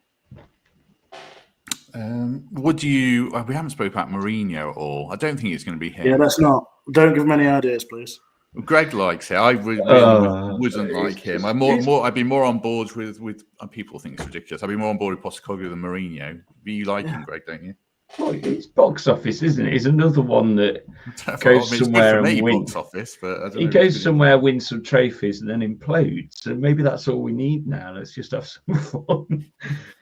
A: We haven't spoken about Mourinho at all. I don't think it's going to be him.
B: Yeah, let's not. Don't give him any ideas, please.
A: Greg likes it. I really wouldn't like him. I'd be more on board with people think it's ridiculous. I'd be more on board with Postecoglu than Mourinho. But you like him, Greg, don't you?
C: Well, it's box office, isn't it? It's another one that goes somewhere and wins. He goes somewhere, wins some trophies, and then implodes. So maybe that's all we need now. Let's just have some fun.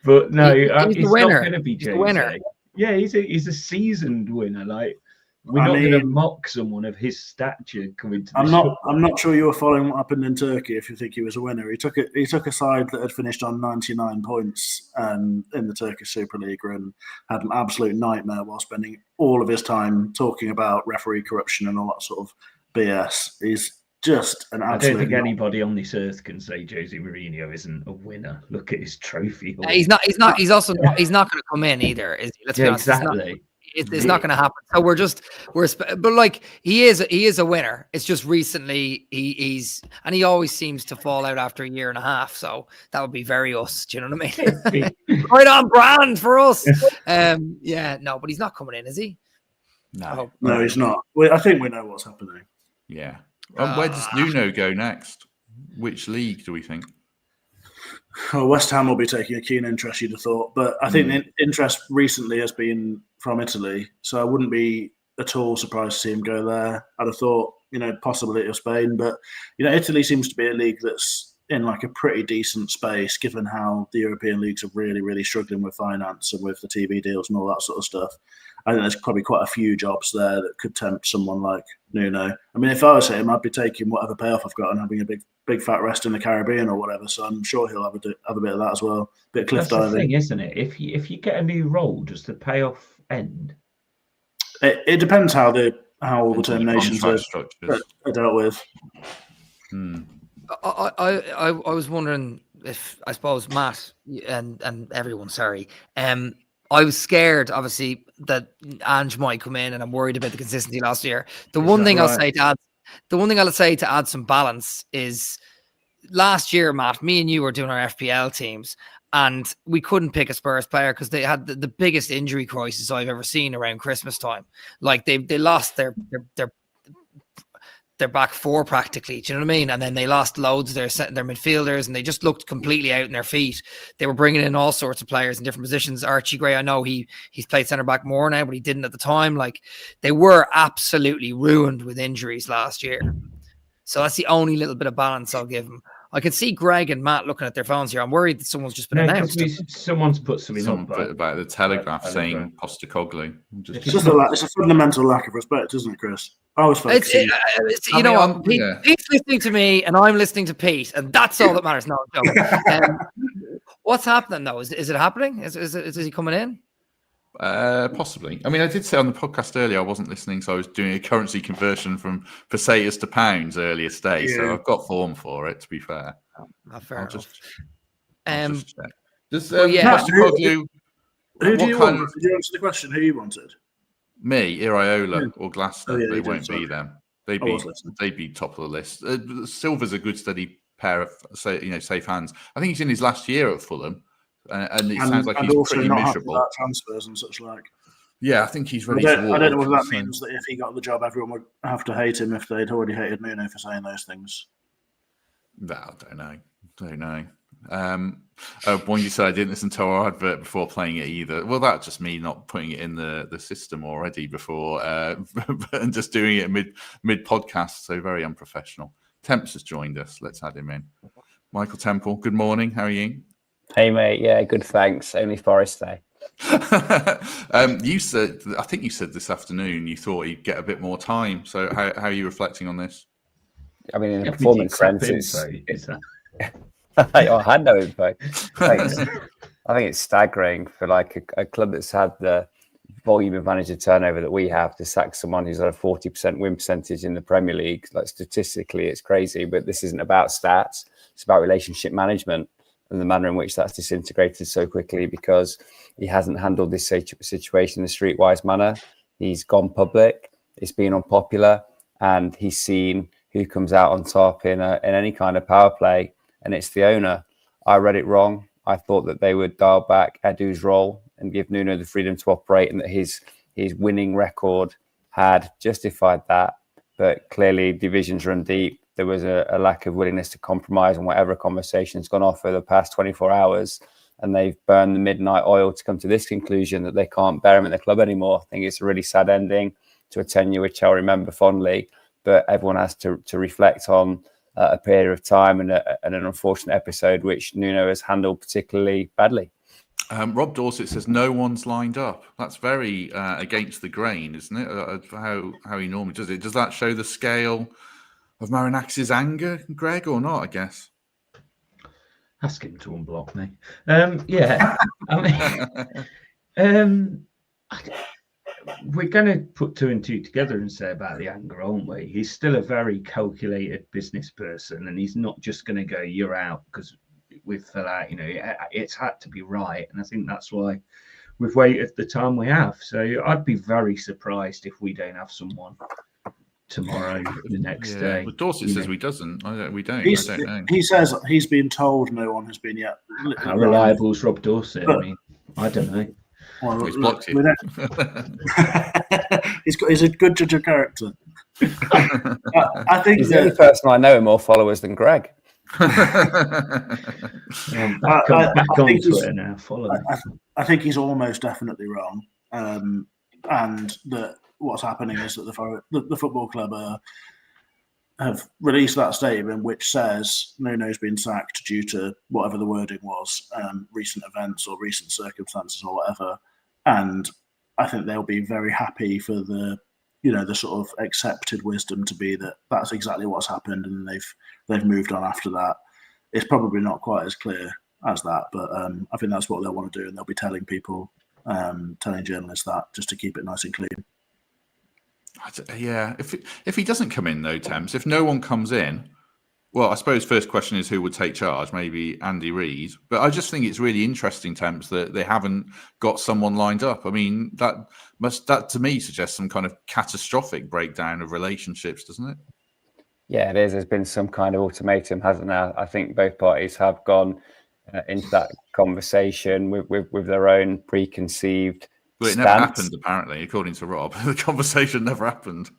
C: But no, he's not going to be Jose. Winner. Yeah, he's a seasoned winner. Like, we're not going to mock someone of his stature coming to.
B: I'm not sure you were following what happened in Turkey. If you think he was a winner, he took a side that had finished on 99 points in the Turkish Super League and had an absolute nightmare while spending all of his time talking about referee corruption and all that sort of BS. He's just an absolute.
C: I don't think anybody on this earth can say Jose Mourinho isn't a winner. Look at his trophy.
D: He's not. He's also not. He's not going to come in either. Is he? Let's be honest.
C: Exactly.
D: It's not going to happen. So but like he is a winner. It's just recently he always seems to fall out after a year and a half. So that would be very us. Do you know what I mean? Right on brand for us. No, but he's not coming in, is he?
A: No,
B: he's not. I think we know what's happening.
A: Yeah. Where does Nuno go next? Which league do we think?
B: Oh, West Ham will be taking a keen interest, you'd have thought. But I think the interest recently has been from Italy. So I wouldn't be at all surprised to see him go there. I'd have thought, possibility of Spain. But, Italy seems to be a league that's in like a pretty decent space, given how the European leagues are really, really struggling with finance and with the TV deals and all that sort of stuff. I think there's probably quite a few jobs there that could tempt someone like Nuno. I mean, if I was him, I'd be taking whatever payoff I've got and having a big fat rest in the Caribbean or whatever. So I'm sure he'll have a bit of that as well. Bit of cliff diving.
C: That's the thing, isn't it? If you get a new role, does the payoff end?
B: It depends how all the terminations are dealt with.
D: I was wondering if, I suppose, Matt and everyone, sorry, I was scared, obviously, that Ange might come in, and I'm worried about the consistency last year. The one thing I'll say to add some balance is last year, Matt, me and you were doing our FPL teams, and we couldn't pick a Spurs player because they had the biggest injury crisis I've ever seen around Christmas time. Like they lost their back four practically, do you know what I mean? And then they lost loads of their midfielders, and they just looked completely out in their feet. They were bringing in all sorts of players in different positions. Archie Gray, I know he's played centre back more now, but he didn't at the time. Like, they were absolutely ruined with injuries last year. So that's the only little bit of balance I'll give them. I can see Greg and Matt looking at their phones here. I'm worried that someone's just been announced.
C: Someone's put something
A: up about the Telegraph saying Postecoglu.
B: It's a fundamental lack of respect, isn't it, Chris? I was focusing.
D: Pete's listening to me, and I'm listening to Pete, and that's all that matters. No, what's happening though? Is it happening? Is he coming in?
A: Possibly. I mean, I did say on the podcast earlier I wasn't listening, so I was doing a currency conversion from pesetas to pounds earlier today. Yeah. So I've got form for it. To be fair,
D: fair enough.
A: Just check.
B: Postecoglu. Who do you want? Did you answer the question? Who you wanted?
A: Me, Iraola or Glasner. They won't be them. They'd be top of the list. Silva's a good steady pair of safe hands. I think he's in his last year at Fulham. And it sounds like he's pretty miserable.
B: About transfers and such like.
A: Yeah, I think he's ready
B: I don't know whether that means that if he got the job, everyone would have to hate him if they'd already hated Nuno for saying those things.
A: No, I don't know. When you said I didn't listen to our advert before playing it either. Well, that's just me not putting it in the system already before and just doing it mid podcast. So very unprofessional. Temps has joined us. Let's add him in. Michael Temple, good morning. How are you?
E: Hey mate, yeah, good, thanks. Only Forest Day.
A: You said, I think you said this afternoon, you thought he'd get a bit more time. So how are you reflecting on this?
E: I mean, in the performance sense, I had no info. Thanks. I think it's staggering for like a club that's had the volume of manager turnover that we have to sack someone who's got a 40% win percentage in the Premier League. Like, statistically, it's crazy, but this isn't about stats. It's about relationship management and the manner in which that's disintegrated so quickly because he hasn't handled this situation in a streetwise manner. He's gone public, it's been unpopular, and he's seen who comes out on top in any kind of power play, and it's the owner. I read it wrong. I thought that they would dial back Edu's role and give Nuno the freedom to operate, and that his winning record had justified that. But clearly divisions run deep. There was a lack of willingness to compromise on whatever conversation's gone off for the past 24 hours. And they've burned the midnight oil to come to this conclusion that they can't bear him at the club anymore. I think it's a really sad ending to a tenure which I'll remember fondly. But everyone has to reflect on a period of time and an unfortunate episode which Nuno has handled particularly badly.
A: Rob Dorsett says no one's lined up. That's very against the grain, isn't it? How he normally does it. Does that show the scale of Marinakis' anger, Greg, or not? I guess.
C: Ask him to unblock me. Yeah, I mean, we're going to put two and two together and say about the anger, aren't we? He's still a very calculated business person, and he's not just going to go, "You're out," because we fell out. You know, it's had to be right, and I think that's why we've waited the time we have. So I'd be very surprised if we don't have someone tomorrow, the next day.
A: But Dorsett says we don't. I don't know.
B: He says he's been told no one has been yet.
C: How reliable is Rob Dorsett? I mean, I don't know.
B: Well,
A: He's blocked you.
B: He's a good judge of character. I think
E: he's the only person I know with more followers than Greg.
C: Back on Twitter now. Follow him.
B: I think he's almost definitely wrong, and that what's happening is that the football club have released that statement which says Nuno's been sacked due to whatever the wording was, recent events or recent circumstances or whatever. And I think they'll be very happy for the sort of accepted wisdom to be that that's exactly what's happened, and they've moved on after that. It's probably not quite as clear as that, but I think that's what they'll want to do, and they'll be telling people, telling journalists that just to keep it nice and clean.
A: Yeah, if he doesn't come in though, Temps, if no one comes in, well, I suppose first question is who would take charge? Maybe Andy Reid. But I just think it's really interesting, Temps, that they haven't got someone lined up. I mean, that to me suggests some kind of catastrophic breakdown of relationships, doesn't it?
E: Yeah, it is. There's been some kind of ultimatum, hasn't there? I think both parties have gone into that conversation with their own preconceived
A: But it never happened, apparently, according to Rob. The conversation never happened.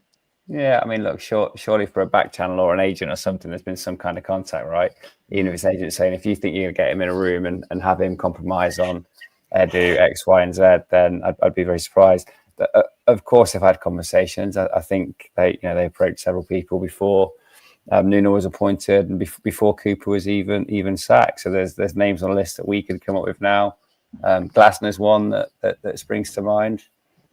E: Yeah, I mean, look, surely for a back channel or an agent or something, there's been some kind of contact, right? Even if it's agent saying, if you think you're going to get him in a room and have him compromise on Edu, X, Y, and Z, then I'd be very surprised. But, of course, they've had conversations. I think they approached several people before Nuno was appointed and before Cooper was even sacked. So there's names on a list that we could come up with now. Glasner's one that springs to mind.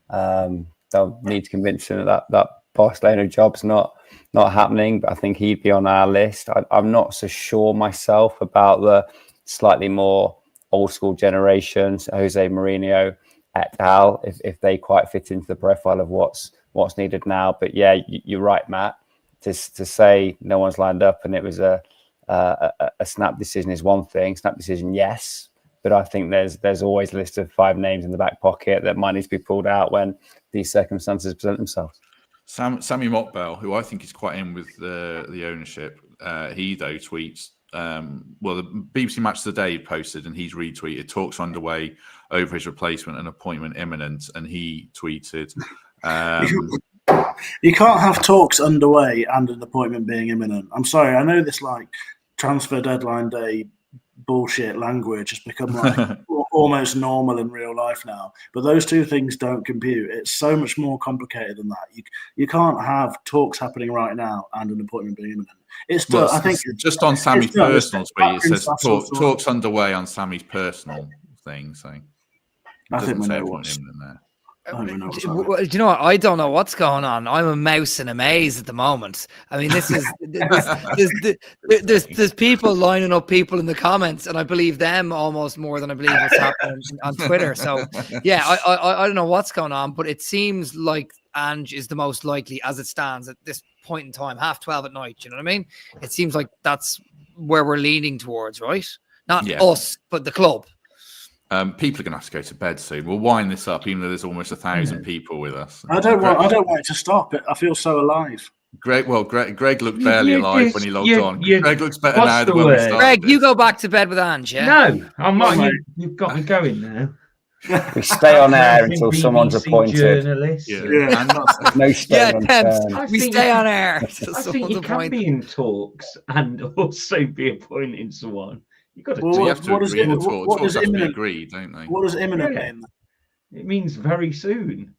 E: They'll need to convince him that Barcelona job's not happening, but I think he'd be on our list. I'm not so sure myself about the slightly more old school generations, Jose Mourinho et al, if they quite fit into the profile of what's needed now. But yeah, you're right, Matt. To say no one's lined up and it was a snap decision is one thing. Snap decision, yes. But I think there's always a list of 5 names in the back pocket that might need to be pulled out when these circumstances present themselves.
A: Sammy Mockbell, who I think is quite in with the ownership, he though tweets, the BBC Match of the Day posted and he's retweeted, talks underway over his replacement and appointment imminent, and he tweeted...
B: You can't have talks underway and an appointment being imminent. I'm sorry, I know this like transfer deadline day bullshit language has become like almost normal in real life now, but those two things don't compute. It's so much more complicated than that. You can't have talks happening right now and an appointment being imminent. I think
A: just on Sammy's personal tweet, it says talks underway on Sammy's personal thing. So
B: I think we know
D: do you know what? I don't know what's going on. I'm a mouse in a maze at the moment. I mean, this is there's people lining up people in the comments, and I believe them almost more than I believe what's happening on Twitter. So yeah, I don't know what's going on, but it seems like Ange is the most likely as it stands at this point in time, 12:30 at night. You know what I mean? It seems like that's where we're leaning towards, right? Not us, but the club.
A: People are going to have to go to bed soon. We'll wind this up, even though there's almost 1,000 people with us.
B: I don't want it to stop. I feel so alive.
A: Greg looked barely alive when he logged on. Greg looks better now than when we started.
D: Greg, you go back to bed with Ange, yeah?
C: No, I'm not. You've got me going now.
E: We stay on air until someone's appointed.
B: Yeah.
E: No stone
D: Temps. We stay on air.
C: I think you can be in talks and also be appointing someone. You got to.
A: Well, you have to agree in the talks. Talks have to be agreed, don't they?
B: What does imminent mean?
C: It means very soon.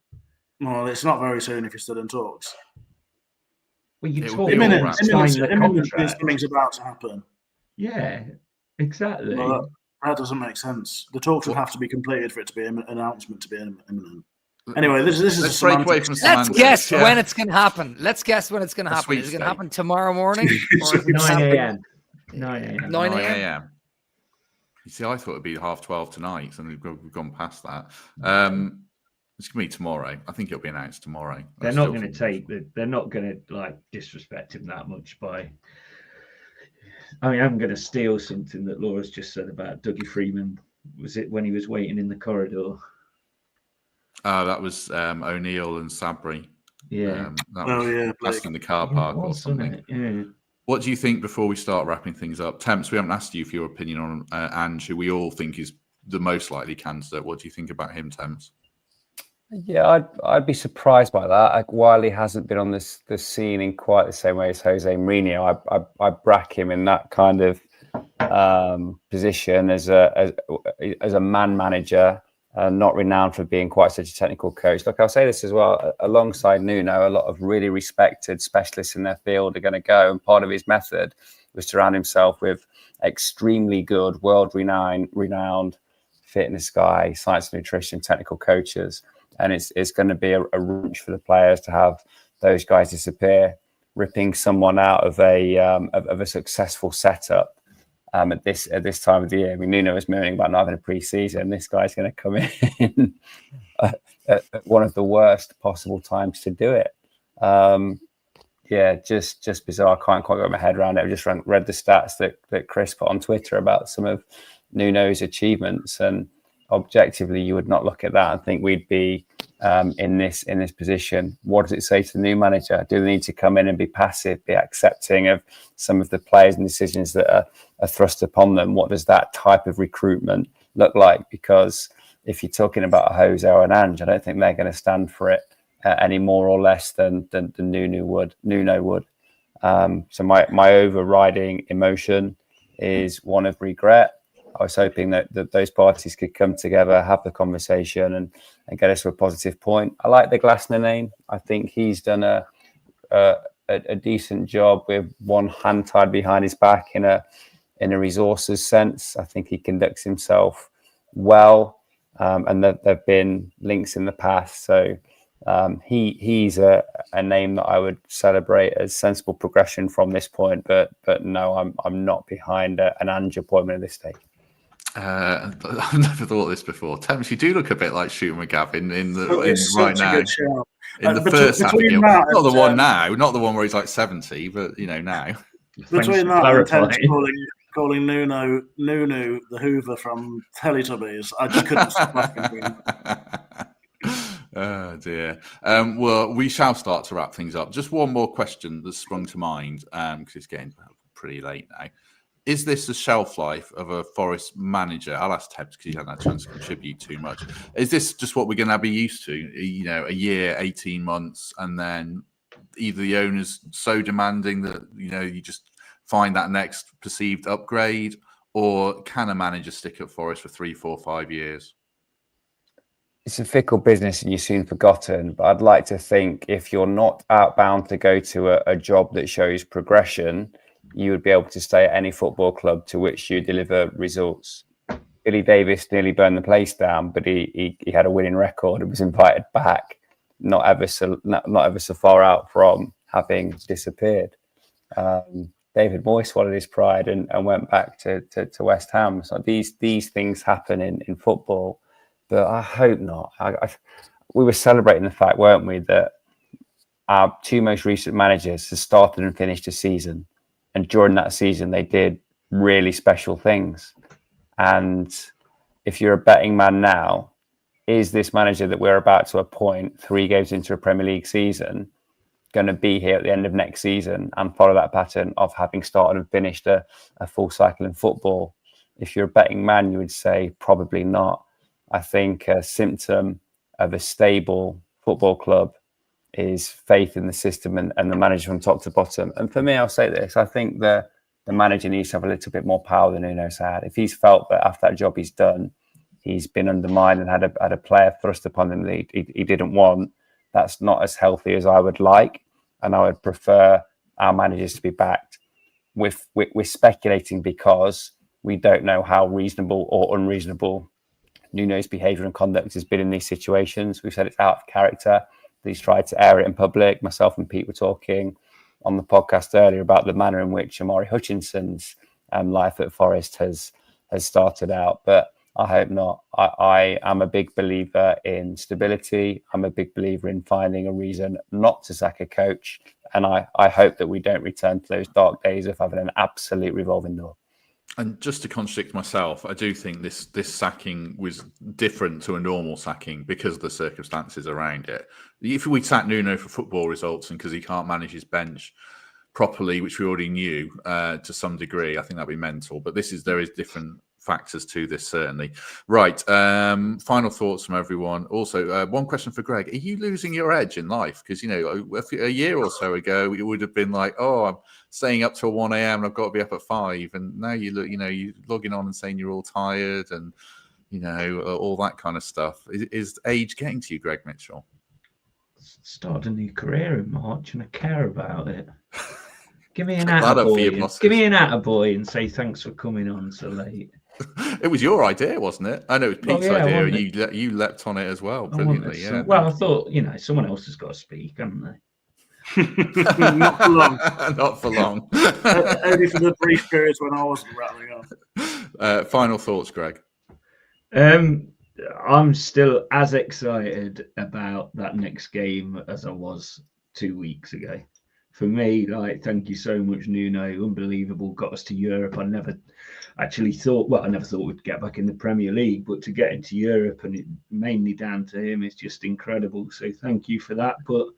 B: Well, it's not very soon if you're still in talks.
C: Well, you talk
B: imminent means something's about to happen.
C: Yeah, exactly.
B: Well, that doesn't make sense. The talks would have to be completed for it to be an announcement to be imminent. Anyway, this is
A: Let's break away from
D: Let's guess when it's going to happen. Let's guess when it's going to happen. Is it going to happen tomorrow morning?
C: 9 a.m.
D: 9 a.m.
A: You see, I thought it'd be 12:30 tonight, and we've gone past that. It's gonna be tomorrow. I think it'll be announced tomorrow.
C: They're not going to disrespect him that much by. I mean, I'm going to steal something that Laura's just said about Dougie Freeman. Was it when he was waiting in the corridor?
A: That was O'Neill and Sabri.
C: Yeah.
A: That was
B: Blake.
A: in the car park or
C: wasn't
A: something.
C: it? Yeah.
A: What do you think before we start wrapping things up? Temps, we haven't asked you for your opinion on Ange, who we all think is the most likely candidate. What do you think about him, Temps?
E: Yeah, I'd be surprised by that. Like, while he hasn't been on the scene in quite the same way as Jose Mourinho, I back him in that kind of position as a man manager, not renowned for being quite such a technical coach. Look, I'll say this as well. Alongside Nuno, a lot of really respected specialists in their field are going to go, and part of his method was to surround himself with extremely good, world-renowned fitness guy, science and nutrition, technical coaches. And it's going to be a wrench for the players to have those guys disappear, ripping someone out of a successful setup at this time of the year. I mean, Nuno was moaning about not having a pre-season. This guy's going to come in at one of the worst possible times to do it. Yeah, just bizarre. I can't quite get my head around it. I just read the stats that Chris put on Twitter about some of Nuno's achievements, and objectively, you would not look at that and think we'd be in this position. What does it say to the new manager? Do they need to come in and be passive, be accepting of some of the players and decisions that are thrust upon them? What does that type of recruitment look like? Because if you're talking about a Jose or an Ange, I don't think they're going to stand for it any more or less than Nuno would. So my overriding emotion is one of regret. I was hoping that those parties could come together, have the conversation, and get us to a positive point. I like the Glasner name. I think he's done a decent job with one hand tied behind his back in a resources sense. I think he conducts himself well, and there've been links in the past. So he's a name that I would celebrate as sensible progression from this point. But no, I'm not behind an Ange appointment at this stage.
A: I've never thought this before. Temps, you do look a bit like Shooter McGavin in right now. In the first half of the game. Not the one now, not the one where he's like 70, but now.
B: Between that and Temps calling Nuno the Hoover from Teletubbies, I just couldn't stop laughing.
A: Oh dear. Well, we shall start to wrap things up. Just one more question that's sprung to mind, because it's getting pretty late now. Is this the shelf life of a Forest manager? I'll ask Temps because he hasn't had a chance to contribute too much. Is this just what we're going to be used to? A year, 18 months, and then either the owner's so demanding that you just find that next perceived upgrade, or can a manager stick at Forest for 3, 4, 5 years?
E: It's a fickle business and you're soon forgotten. But I'd like to think if you're not outbound to go to a job that shows progression, you would be able to stay at any football club to which you deliver results. Billy Davies nearly burned the place down, but he had a winning record and was invited back, not ever so far out from having disappeared. David Moyes swallowed his pride and went back to West Ham. So these things happen in football, but I hope not. We were celebrating the fact, weren't we, that our two most recent managers have started and finished a season. And during that season, they did really special things. And if you're a betting man now, is this manager that we're about to appoint 3 games into a Premier League season going to be here at the end of next season and follow that pattern of having started and finished a full cycle in football? If you're a betting man, you would say probably not. I think a symptom of a stable football club is faith in the system and the manager from top to bottom. And for me, I'll say this, I think the manager needs to have a little bit more power than Nuno's had. If he's felt that after that job he's done, he's been undermined and had a player thrust upon him that he didn't want, that's not as healthy as I would like. And I would prefer our managers to be backed. We're speculating because we don't know how reasonable or unreasonable Nuno's behaviour and conduct has been in these situations. We've said it's out of character. He's tried to air it in public. Myself and Pete were talking on the podcast earlier about the manner in which Amari Hutchinson's life at Forest has started out. But I hope not. I am a big believer in stability. I'm a big believer in finding a reason not to sack a coach. And I hope that we don't return to those dark days of having an absolute revolving door.
A: And just to contradict myself, I do think this sacking was different to a normal sacking because of the circumstances around it. If we sack Nuno for football results and because he can't manage his bench properly, which we already knew to some degree, I think that'd be mental. But there is different factors to this, certainly. Right. Final thoughts from everyone. Also, one question for Greg. Are you losing your edge in life? Because, a year or so ago, it would have been like, oh, I'm staying up till 1 a.m. and I've got to be up at 5. And now you're logging on and saying you're all tired and, all that kind of stuff. Is age getting to you, Greg Mitchell?
C: Start a new career in March and I care about it. Give me an attaboy. Give me an attaboy and say thanks for coming on so late.
A: It was your idea, wasn't it? I know it was Pete's idea, and you leapt on it as well. Brilliantly, yeah.
C: Well, I thought, someone else has got to speak, haven't they?
B: Not for long.
A: Not for long.
B: Only for the brief periods when I wasn't rattling on.
A: Final thoughts, Greg?
C: I'm still as excited about that next game as I was 2 weeks ago. For me, thank you so much, Nuno. Unbelievable. Got us to Europe. I never thought we'd get back in the Premier League, but to get into Europe, and it mainly down to him, is just incredible. So thank you for that. But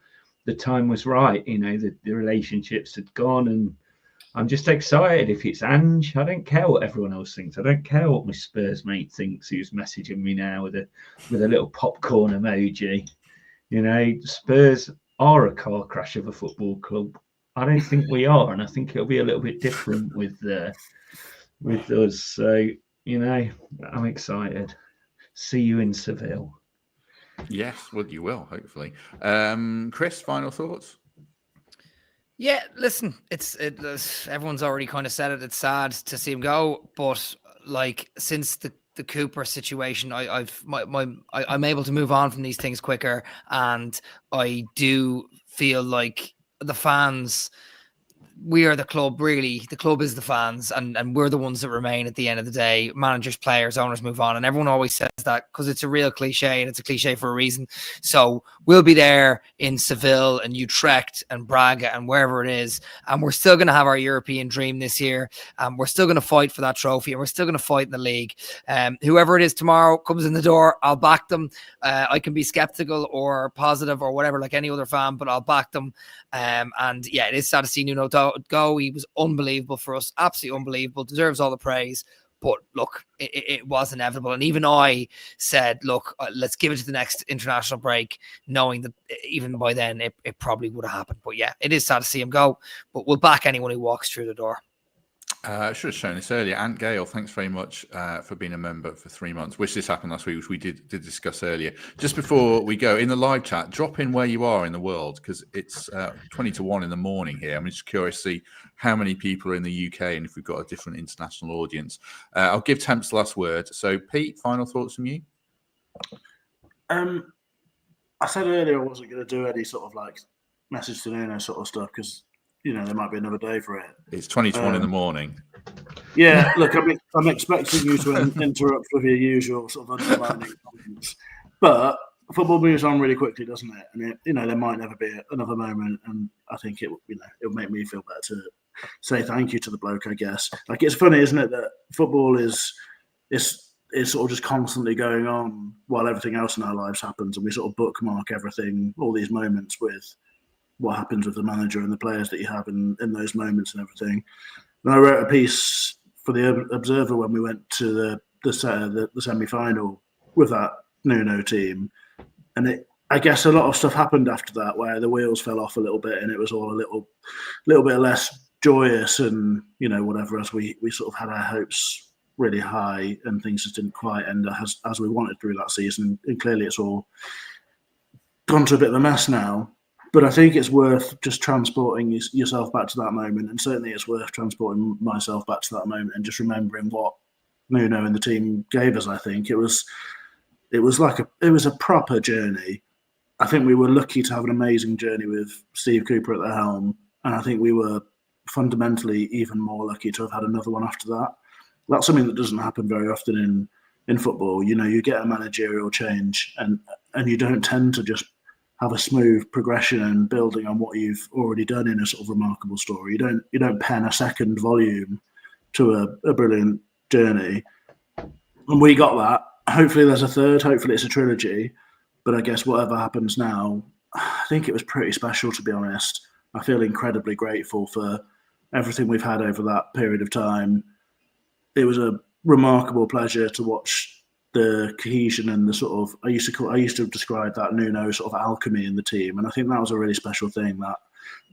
C: the time was right. The relationships had gone, and I'm just excited. If it's Ange, I don't care what everyone else thinks. I don't care what my Spurs mate thinks, who's messaging me now with a little popcorn emoji. Spurs are a car crash of a football club. I don't think we are, and I think it'll be a little bit different with us. So I'm excited. See you in Seville.
A: Yes, well, you will hopefully. Chris, final thoughts?
D: Yeah, listen, it's everyone's already kind of said it. It's sad to see him go, but since the Cooper situation, I'm able to move on from these things quicker, and I do feel like the fans, we are the club, really. The club is the fans, and we're the ones that remain at the end of the day. Managers, players, owners move on, and everyone always says that because it's a real cliche, and it's a cliche for a reason. So we'll be there in Seville and Utrecht and Braga and wherever it is, and we're still going to have our European dream this year. We're still going to fight for that trophy, and we're still going to fight in the league. Whoever it is tomorrow comes in the door, I'll back them. I can be skeptical or positive or whatever, like any other fan, but I'll back them. And yeah, it is sad to see Nuno go. He was unbelievable for us, absolutely unbelievable, deserves all the praise. But look, it was inevitable. And even I said, look, let's give it to the next international break, knowing that even by then it probably would have happened. But yeah, it is sad to see him go, but we'll back anyone who walks through the door.
A: I should have shown this earlier. Ant Gale, thanks very much for being a member for 3 months. Wish this happened last week, which we did discuss earlier. Just before we go, in the live chat, drop in where you are in the world, because it's 20 to 1 in the morning here. I'm just curious to see how many people are in the UK and if we've got a different international audience. I'll give Temps the last word. So, Pete, final thoughts from you?
B: I said earlier I wasn't going to do any sort of message to Nuno sort of stuff because there might be another day for it.
A: It's 20 to 1 in the morning.
B: Yeah, look, I'm expecting you to interrupt with your usual sort of underlining comments. But football moves on really quickly, doesn't it? And there might never be another moment, and I think it'll make me feel better to say thank you to the bloke, I guess. It's funny, isn't it, that football is sort of just constantly going on while everything else in our lives happens, and we sort of bookmark everything, all these moments with what happens with the manager and the players that you have in those moments and everything. And I wrote a piece for the Observer when we went to the semi-final with that Nuno team, and I guess a lot of stuff happened after that where the wheels fell off a little bit, and it was all a little bit less joyous and whatever, as we sort of had our hopes really high and things just didn't quite end as we wanted through that season. And clearly it's all gone to a bit of a mess now. But I think it's worth just transporting yourself back to that moment, and certainly it's worth transporting myself back to that moment and just remembering what Nuno and the team gave us. I think it was a proper journey. I think we were lucky to have an amazing journey with Steve Cooper at the helm, and I think we were fundamentally even more lucky to have had another one after that. That's something that doesn't happen very often in football. You get a managerial change, and you don't tend to just have a smooth progression and building on what you've already done in a sort of remarkable story. You don't pen a second volume to a brilliant journey. And we got that. Hopefully there's a third. Hopefully it's a trilogy. But I guess whatever happens now, I think it was pretty special, to be honest. I feel incredibly grateful for everything we've had over that period of time. It was a remarkable pleasure to watch the cohesion and the sort of I used to describe that Nuno sort of alchemy in the team, and I think that was a really special thing, that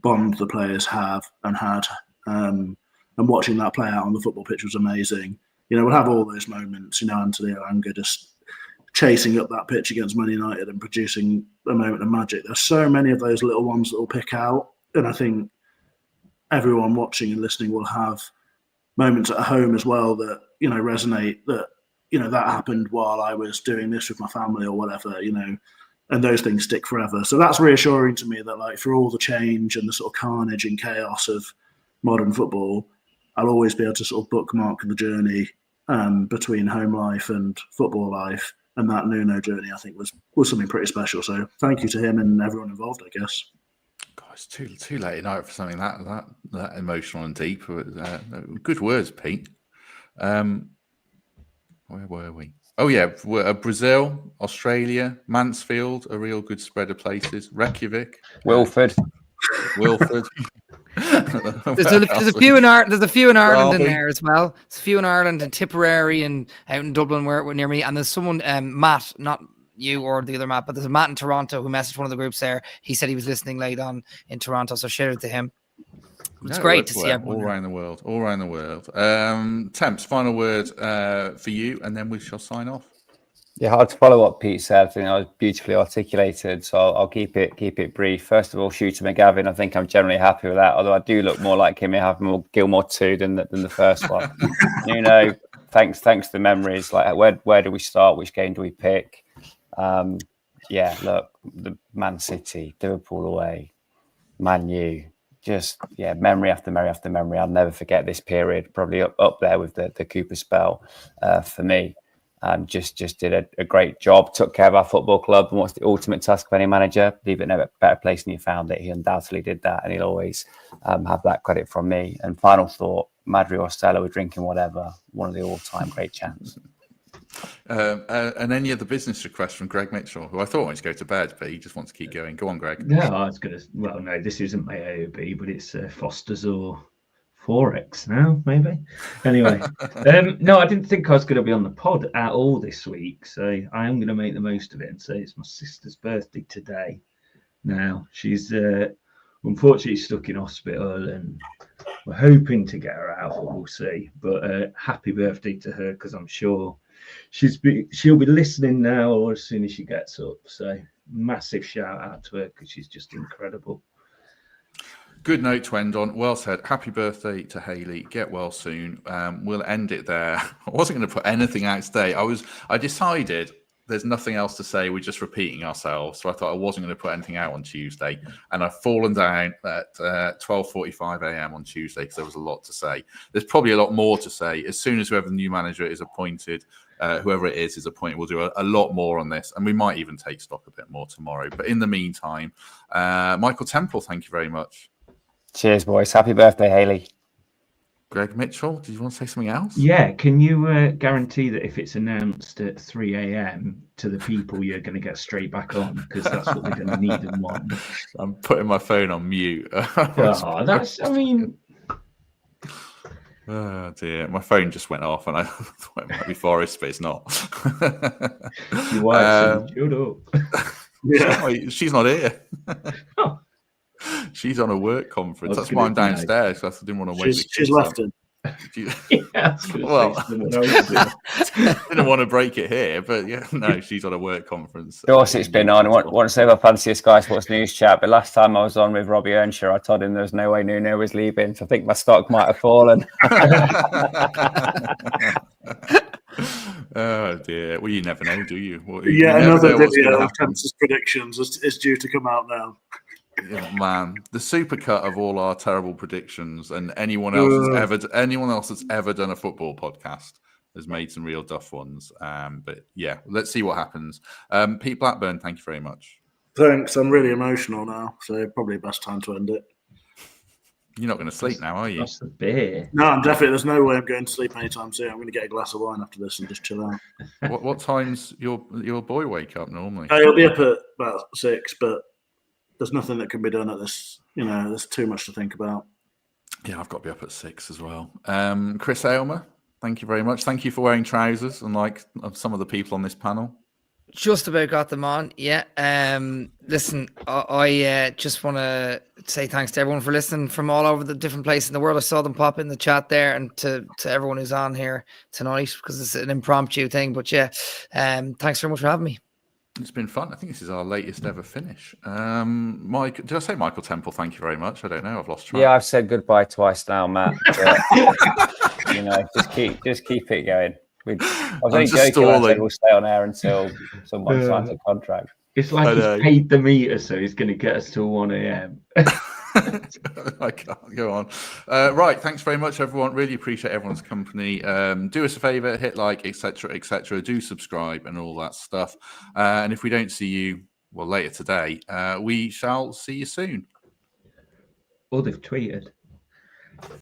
B: bond the players have and had, and watching that play out on the football pitch was amazing. We'll have all those moments, Anthony Elanga just chasing up that pitch against Man United and producing a moment of magic. There's so many of those little ones that will pick out, and I think everyone watching and listening will have moments at home as well that resonate, that that happened while I was doing this with my family or whatever, and those things stick forever. So that's reassuring to me that, like, for all the change and the sort of carnage and chaos of modern football, I'll always be able to sort of bookmark the journey between home life and football life, and that Nuno journey I think was something pretty special. So thank you to him and everyone involved, I guess.
A: God, it's too late at night for something that emotional and deep. Good words, Pete. Where were we? Oh yeah, Brazil, Australia, Mansfield, a real good spread of places. Reykjavik,
E: Wilford.
D: There's a few in Ireland in there as well. There's a few in Ireland and Tipperary and out in Dublin where near me. And there's someone, Matt, not you or the other Matt, but there's a Matt in Toronto who messaged one of the groups there. He said he was listening late on in Toronto, so shout out to him. It's great to see everyone
A: all around the world. Temps, final word for you, and then we shall sign off.
E: Yeah, hard to follow what Pete said. I think I was beautifully articulated, so I'll keep it brief. First of all, Shooter McGavin, I think I'm generally happy with that, although I do look more like him. I have more Gilmore 2 than the first one. Thanks to the memories. Like, where do we start? Which game do we pick? Yeah, look, the Man City, Liverpool away, Man U. Memory after memory after memory. I'll never forget this period. Probably up there with the Cooper spell for me. Just did a great job. Took care of our football club. And what's the ultimate task of any manager? Leave it in a better place than you found it. He undoubtedly did that, and he'll always have that credit from me. And final thought: Madri or Stella, we're drinking whatever. One of the all-time great champs.
A: And any other business requests from Greg Mitchell, who I thought wanted to go to bed, but he just wants to keep going. Go on, Greg.
C: No, I was going to. Well, no, this isn't my AOB, but it's Foster's or Forex now, maybe. Anyway, no, I didn't think I was going to be on the pod at all this week, so I am going to make the most of it and say it's my sister's birthday today. Now, she's unfortunately stuck in hospital, and we're hoping to get her out, but we'll see. But happy birthday to her, because I'm sure she'll be listening now or as soon as she gets up. So massive shout out to her, because she's just incredible.
A: Good note to end on. Well said. Happy birthday to Hayley. Get well soon. We'll end it there. I wasn't going to put anything out today. I decided there's nothing else to say. We're just repeating ourselves. So I thought I wasn't going to put anything out on Tuesday. And I've fallen down at 12:45 a.m. on Tuesday because there was a lot to say. There's probably a lot more to say. As soon as whoever the new manager is appointed, whoever it is appointed, we'll do a lot more on this. And we might even take stock a bit more tomorrow. But in the meantime, Michael Temple, thank you very much.
E: Cheers, boys. Happy birthday, Hayley.
A: Greg Mitchell, did you want to say something else?
C: Yeah, can you guarantee that if it's announced at 3 a.m. to the people, you're going to get straight back on? Because that's what they're going to need and want.
A: I'm putting my phone on mute. Oh dear, my phone just went off and I thought it might be Forest, but it's not.
C: Your wife said, shut up.
A: Yeah. She's not here. She's on a work conference. That's why I'm downstairs. Because I didn't want to wait.
B: She's left it.
A: Well, didn't want to break it here, but yeah, no, she's on a work conference.
E: Dorsett's been on. I want to say I fancy a Sky Sports News chat, but last time I was on with Robbie Earnshaw, I told him there was no way Nuno was leaving, so I think my stock might have fallen.
A: Oh dear. Well, you never know, do you?
B: Another video of Temps' predictions is due to come out now.
A: Oh, man, the supercut of all our terrible predictions, and anyone else that's ever done a football podcast has made some real duff ones. But yeah, let's see what happens. Pete Blackburn, thank you very much.
B: Thanks. I'm really emotional now, so probably best time to end it.
A: You're not going to sleep now, are you?
C: That's the beer.
B: No, I'm definitely. There's no way I'm going to sleep anytime soon. I'm going to get a glass of wine after this and just chill out.
A: What time's your boy wake up normally?
B: He'll be up at about 6, but there's nothing that can be done at this. There's too much to think about.
A: Yeah, I've got to be up at 6 as well. Chris Aylmer, thank you very much. Thank you for wearing trousers, unlike some of the people on this panel.
D: Just about got them on. Yeah. Listen, I just want to say thanks to everyone for listening from all over the different places in the world. I saw them pop in the chat there, and to everyone who's on here tonight, because it's an impromptu thing. But yeah, thanks very much for having me.
A: It's been fun. I think this is our latest ever finish. Mike, did I say Michael Temple? Thank you very much. I don't know. I've lost track.
E: Yeah, I've said goodbye twice now, Matt. But, just keep it going. I was only joking. I said we'll stay on air until someone signs a contract.
C: It's like he's paid the meter, so he's going to get us till 1 a.m.
A: I can't go on. Right, thanks very much, everyone. Really appreciate everyone's company. Do us a favor, hit like, etc., etc. Do subscribe and all that stuff. And if we don't see you, later today, we shall see you soon.
C: Or they've tweeted.